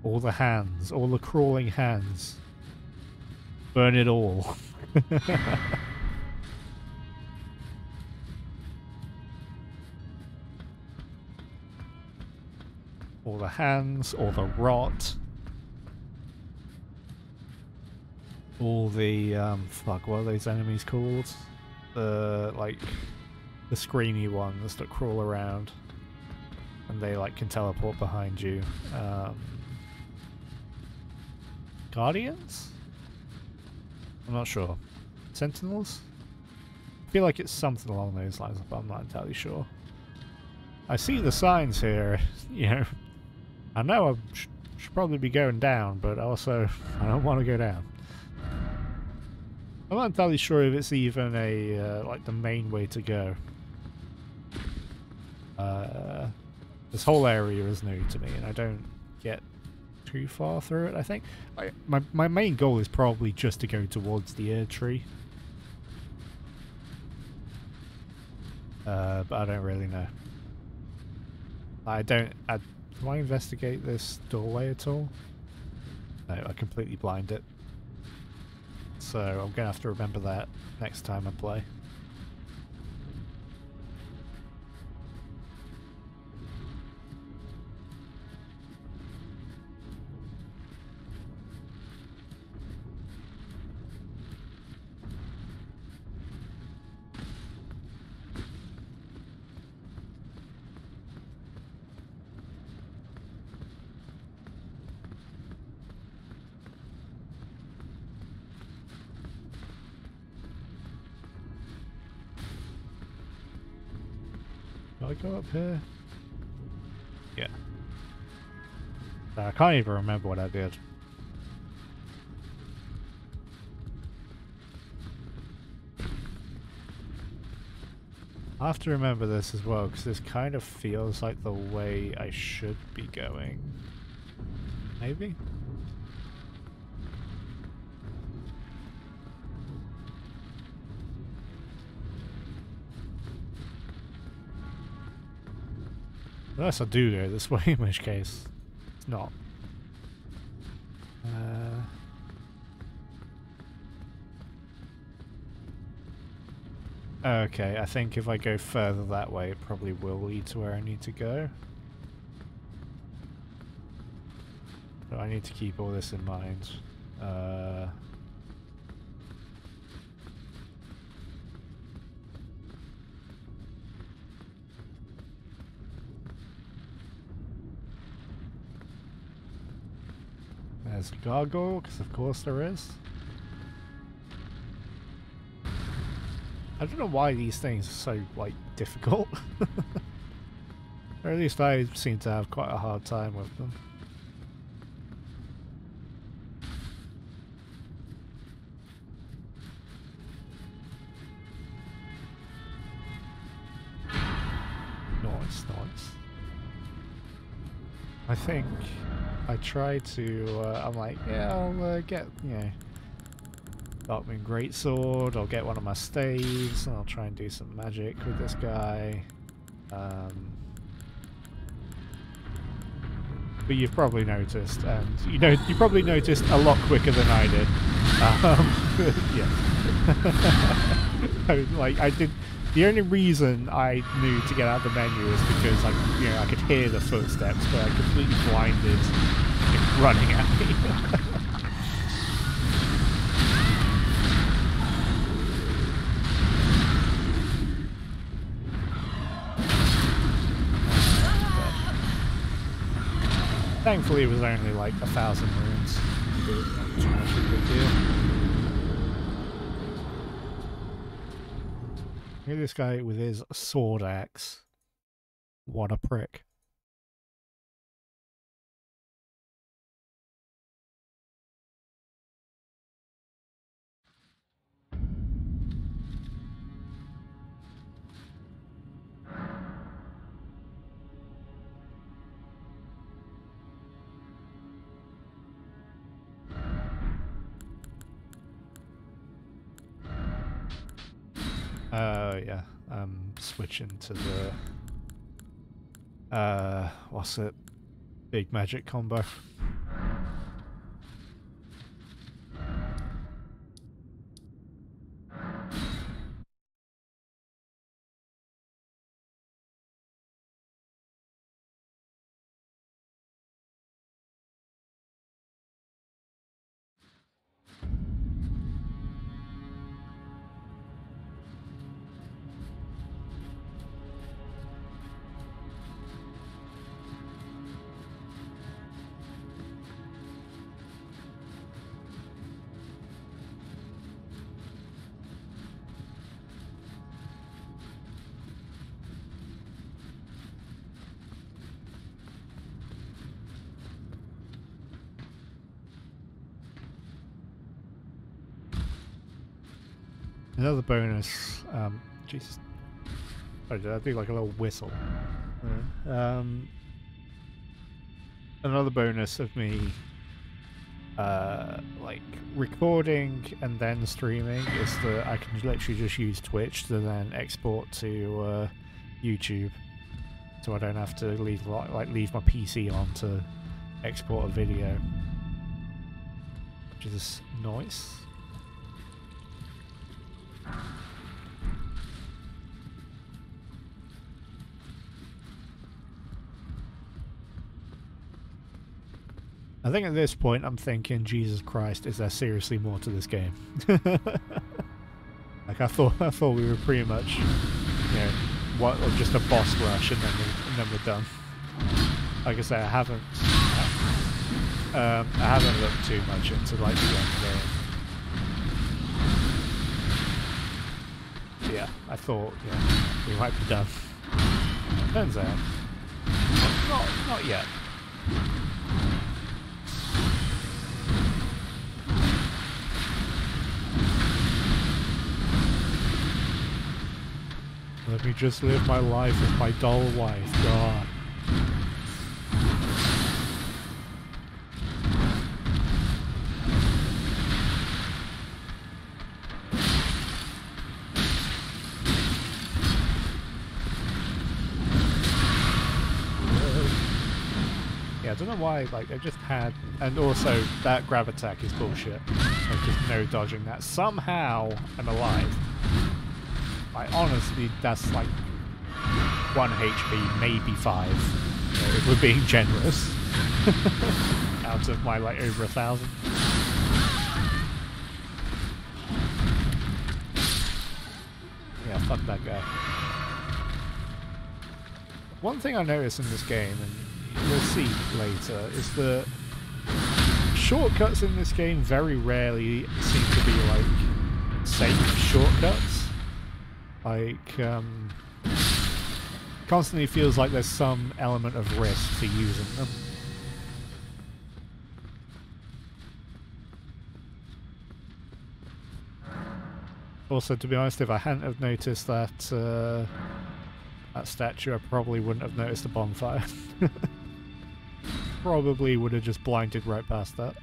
All the hands, all the crawling hands. Burn it all. All the hands, all the rot. All the, fuck, what are those enemies called? The, like, the screamy ones that crawl around. And they, like, can teleport behind you. Guardians? I'm not sure. Sentinels? I feel like it's something along those lines, but I'm not entirely sure. I see the signs here, you know. I know I should probably be going down, but also I don't want to go down. I'm not entirely sure if it's even a like the main way to go. This whole area is new to me, and I don't get too far through it. I think my main goal is probably just to go towards the air tree, but I don't really know. Do I investigate this doorway at all? No, I completely blind it. So I'm gonna have to remember that next time I play. Do I go up here? Yeah. I can't even remember what I did. I have to remember this as well, because this kind of feels like the way I should be going. Maybe? Unless I do go this way, in which case it's not. Okay, I think if I go further that way, it probably will lead to where I need to go. But I need to keep all this in mind. There's a gargoyle, because of course there is. I don't know why these things are so, like, difficult. Or at least I seem to have quite a hard time with them. Nice, nice. I think I try to, I'm like, yeah, I'll get, you know, Darkmoon Greatsword, I'll get one of my staves, and I'll try and do some magic with this guy. But you've probably noticed, and you probably noticed a lot quicker than I did. Yeah. Like, I did. The only reason I knew to get out of the menu is because I could hear the footsteps, but I completely blinded him running at me. Thankfully, it was only like 1,000 runes. Not too much of a big deal. Look at this guy with his sword axe. What a prick. Yeah. Switching to the what's it? Big magic combo. Another bonus, Jesus, sorry, did I do like a little whistle? Another bonus of me, like recording and then streaming is that I can literally just use Twitch to then export to YouTube, so I don't have to leave my PC on to export a video, which is nice. I think at this point I'm thinking, Jesus Christ, is there seriously more to this game? Like I thought we were pretty much, you know, just a boss rush and then we're done. Like I say, I haven't looked too much into like the end game. Yeah, I thought, yeah, we might be done. Turns out, not yet. Let me just live my life with my dull wife, God. Yeah, I don't know why, like, I just had... And also, that grab attack is bullshit. Like, just no dodging that. Somehow, I'm alive. Like, honestly, that's like 1 HP, maybe 5, you know, if we're being generous. Out of my, like, over 1,000. Yeah, fuck that guy. One thing I noticed in this game, and you'll see later, is that shortcuts in this game very rarely seem to be, like, safe shortcuts. Like, constantly feels like there's some element of risk to using them. Also, to be honest, if I hadn't have noticed that that statue, I probably wouldn't have noticed the bonfire. Probably would have just blinded right past that.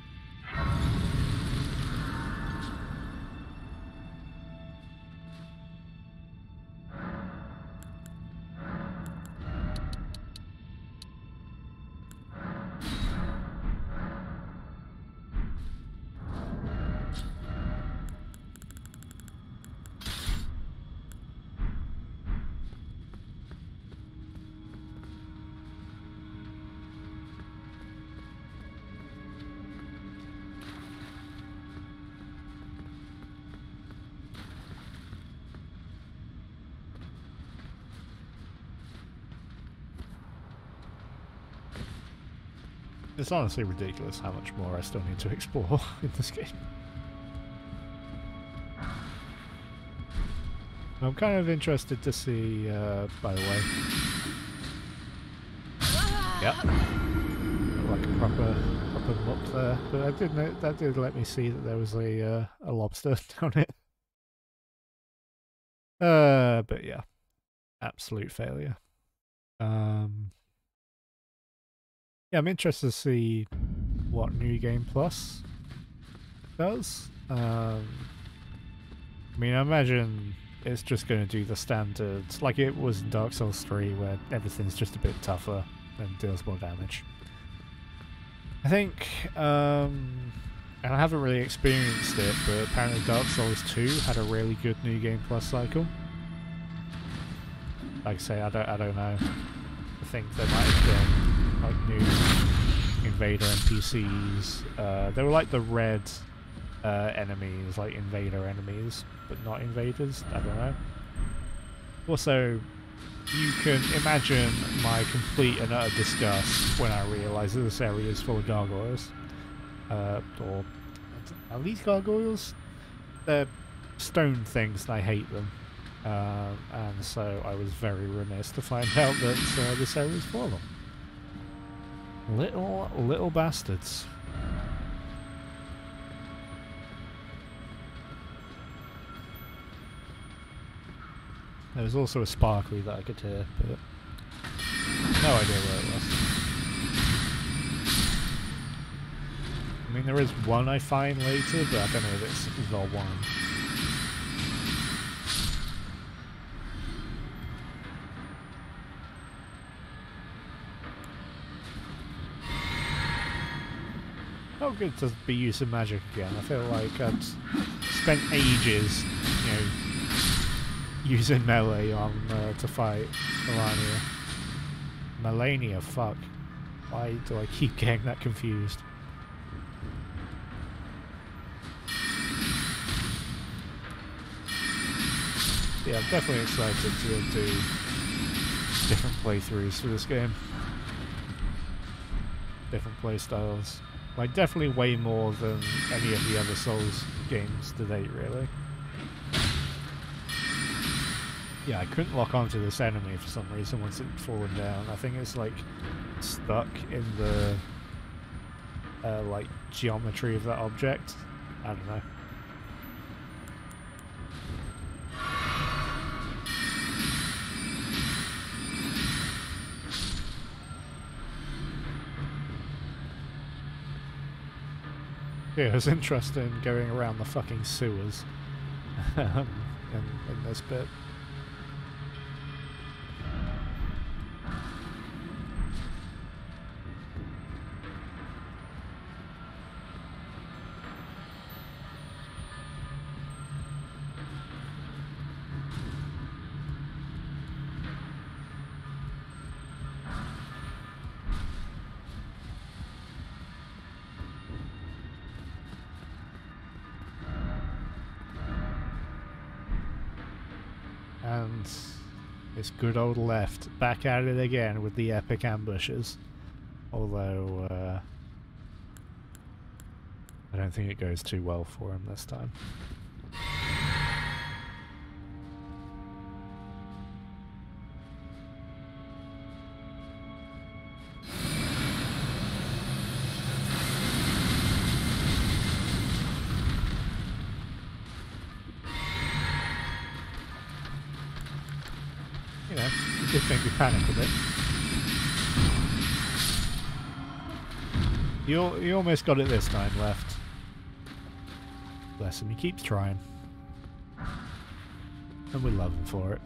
It's honestly ridiculous how much more I still need to explore in this game. I'm kind of interested to see, by the way. Yep. Like a proper muck there. But I did know, that did let me see that there was a lobster down it. But yeah. Absolute failure. Yeah, I'm interested to see what New Game Plus does. I mean, I imagine it's just going to do the standards, like it was in Dark Souls 3, where everything's just a bit tougher and deals more damage. I think, and I haven't really experienced it, but apparently Dark Souls 2 had a really good New Game Plus cycle. Like I say, I don't know. I think there might have been like new Invader NPCs. They were like the red enemies, like Invader enemies, but not invaders. I don't know. Also, you can imagine my complete and utter disgust when I realise that this area is full of gargoyles. Or are these gargoyles? They're stone things, and I hate them. And so I was very remiss to find out that this area is full of them. Little bastards. There was also a sparkly that I could hear, but no idea where it was. I mean, there is one I find later, but I don't know if it's the one. Not good to be using magic again. I feel like I'd spent ages, you know, using melee on to fight Malenia. Malenia, fuck. Why do I keep getting that confused? Yeah, I'm definitely excited to do different playthroughs for this game. Different playstyles. Like, definitely way more than any of the other Souls games to date, really. Yeah, I couldn't lock onto this enemy for some reason once it had fallen down. I think it's, like, stuck in the, like, geometry of that object. I don't know. Yeah, it's interesting going around the fucking sewers in this bit. And it's good old left, back at it again with the epic ambushes. Although, I don't think it goes too well for him this time. You know, it did make me panic a bit. You almost got it this time, left. Bless him, he keeps trying. And we love him for it.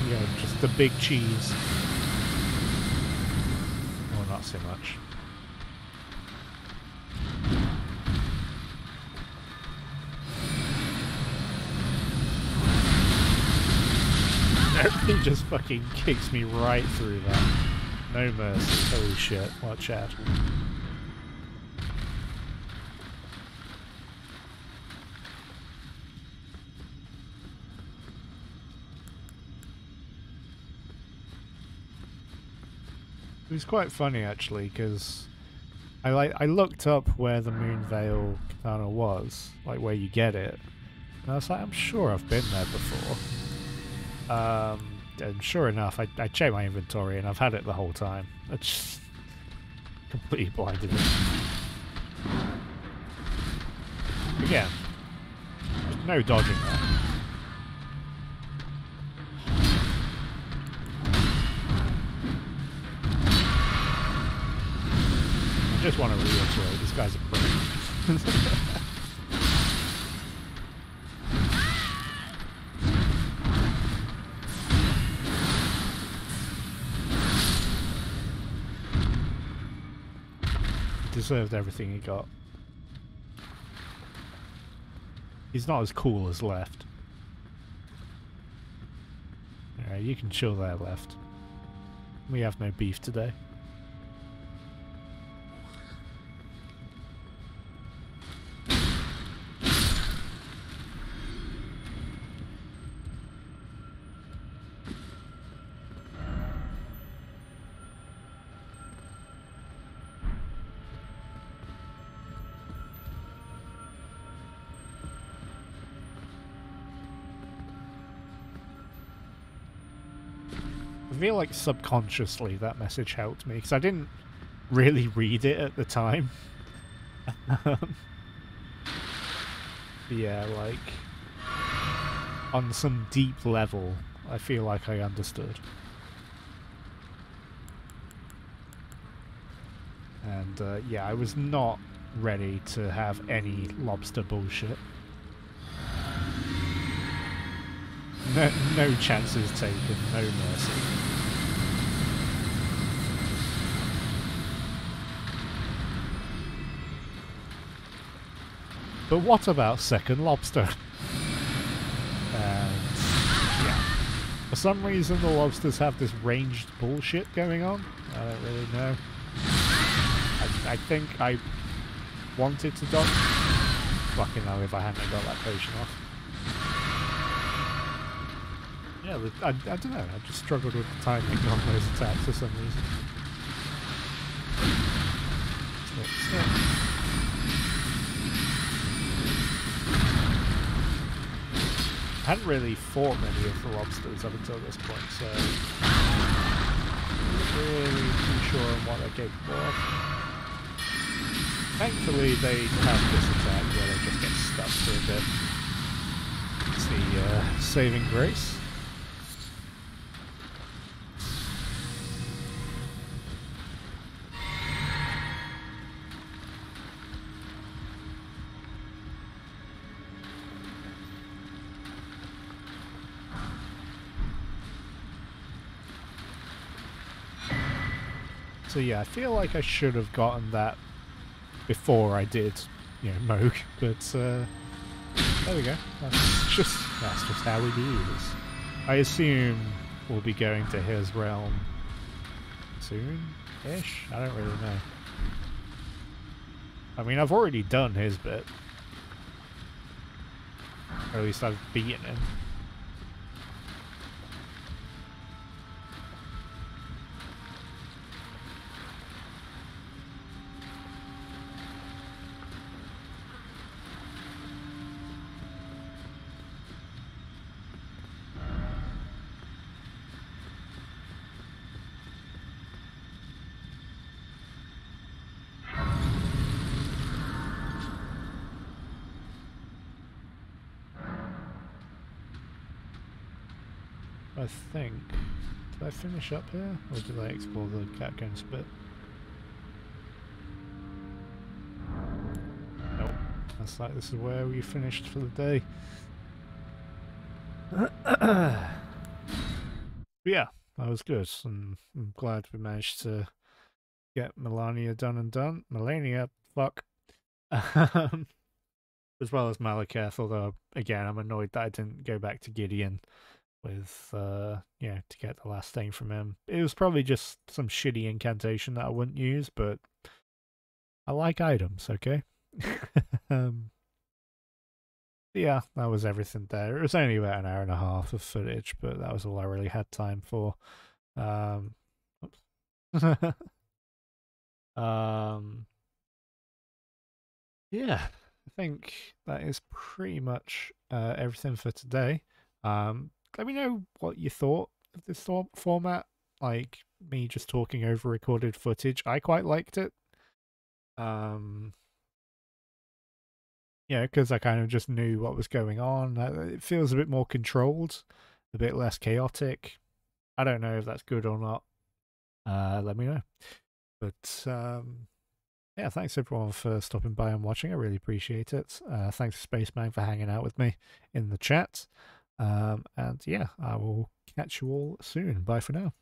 Yeah, just the big cheese. Or not so much. He just fucking kicks me right through that. No mercy. Holy shit. Watch out. It was quite funny actually, because I looked up where the Moonveil Katana was, like where you get it, and I was like, I'm sure I've been there before. And sure enough, I checked my inventory and I've had it the whole time. It's completely blinded him. Again, there's no dodging that. I just want to reiterate, this guy's a pro. Deserved everything he got. He's not as cool as Left. Alright, you can chill there, Left. We have no beef today. I feel like subconsciously that message helped me, because I didn't really read it at the time. Yeah, like, on some deep level, I feel like I understood. And yeah, I was not ready to have any lobster bullshit. No chances taken, no mercy. But what about second lobster? And yeah, for some reason the lobsters have this ranged bullshit going on. I don't really know. I think I wanted to dodge. Fucking hell, if I hadn't got that potion off. Yeah, I don't know, I just struggled with the timing on those attacks for some reason. Snip. I hadn't really fought many of the lobsters up until this point, so I'm not really too sure on what they're capable of. Thankfully they have this attack where they just get stuck for a bit. It's the saving grace. So yeah, I feel like I should have gotten that before I did, you know, Moog, but there we go. That's just how it is. I assume we'll be going to his realm soon-ish? I don't really know. I mean, I've already done his bit. Or at least I've beaten him. I think. Did I finish up here? Or did I explore the catacombs bit? Nope. That's like this is where we finished for the day. Yeah, that was good. And I'm glad we managed to get Malenia done. Malenia, fuck. As well as Malekith, although again I'm annoyed that I didn't go back to Gideon with yeah, to get the last thing from him. It was probably just some shitty incantation that I wouldn't use, but I like items, okay? Yeah, that was everything there. It was only about an hour and a half of footage, but that was all I really had time for. Oops. Yeah, I think that is pretty much everything for today. Let me know what you thought of this format, like me just talking over recorded footage. I quite liked it. Yeah, because I kind of just knew what was going on. It feels a bit more controlled, a bit less chaotic. I don't know if that's good or not. Let me know. But yeah, thanks everyone for stopping by and watching. I really appreciate it. Thanks to Spaceman for hanging out with me in the chat. And yeah, I will catch you all soon. Bye for now.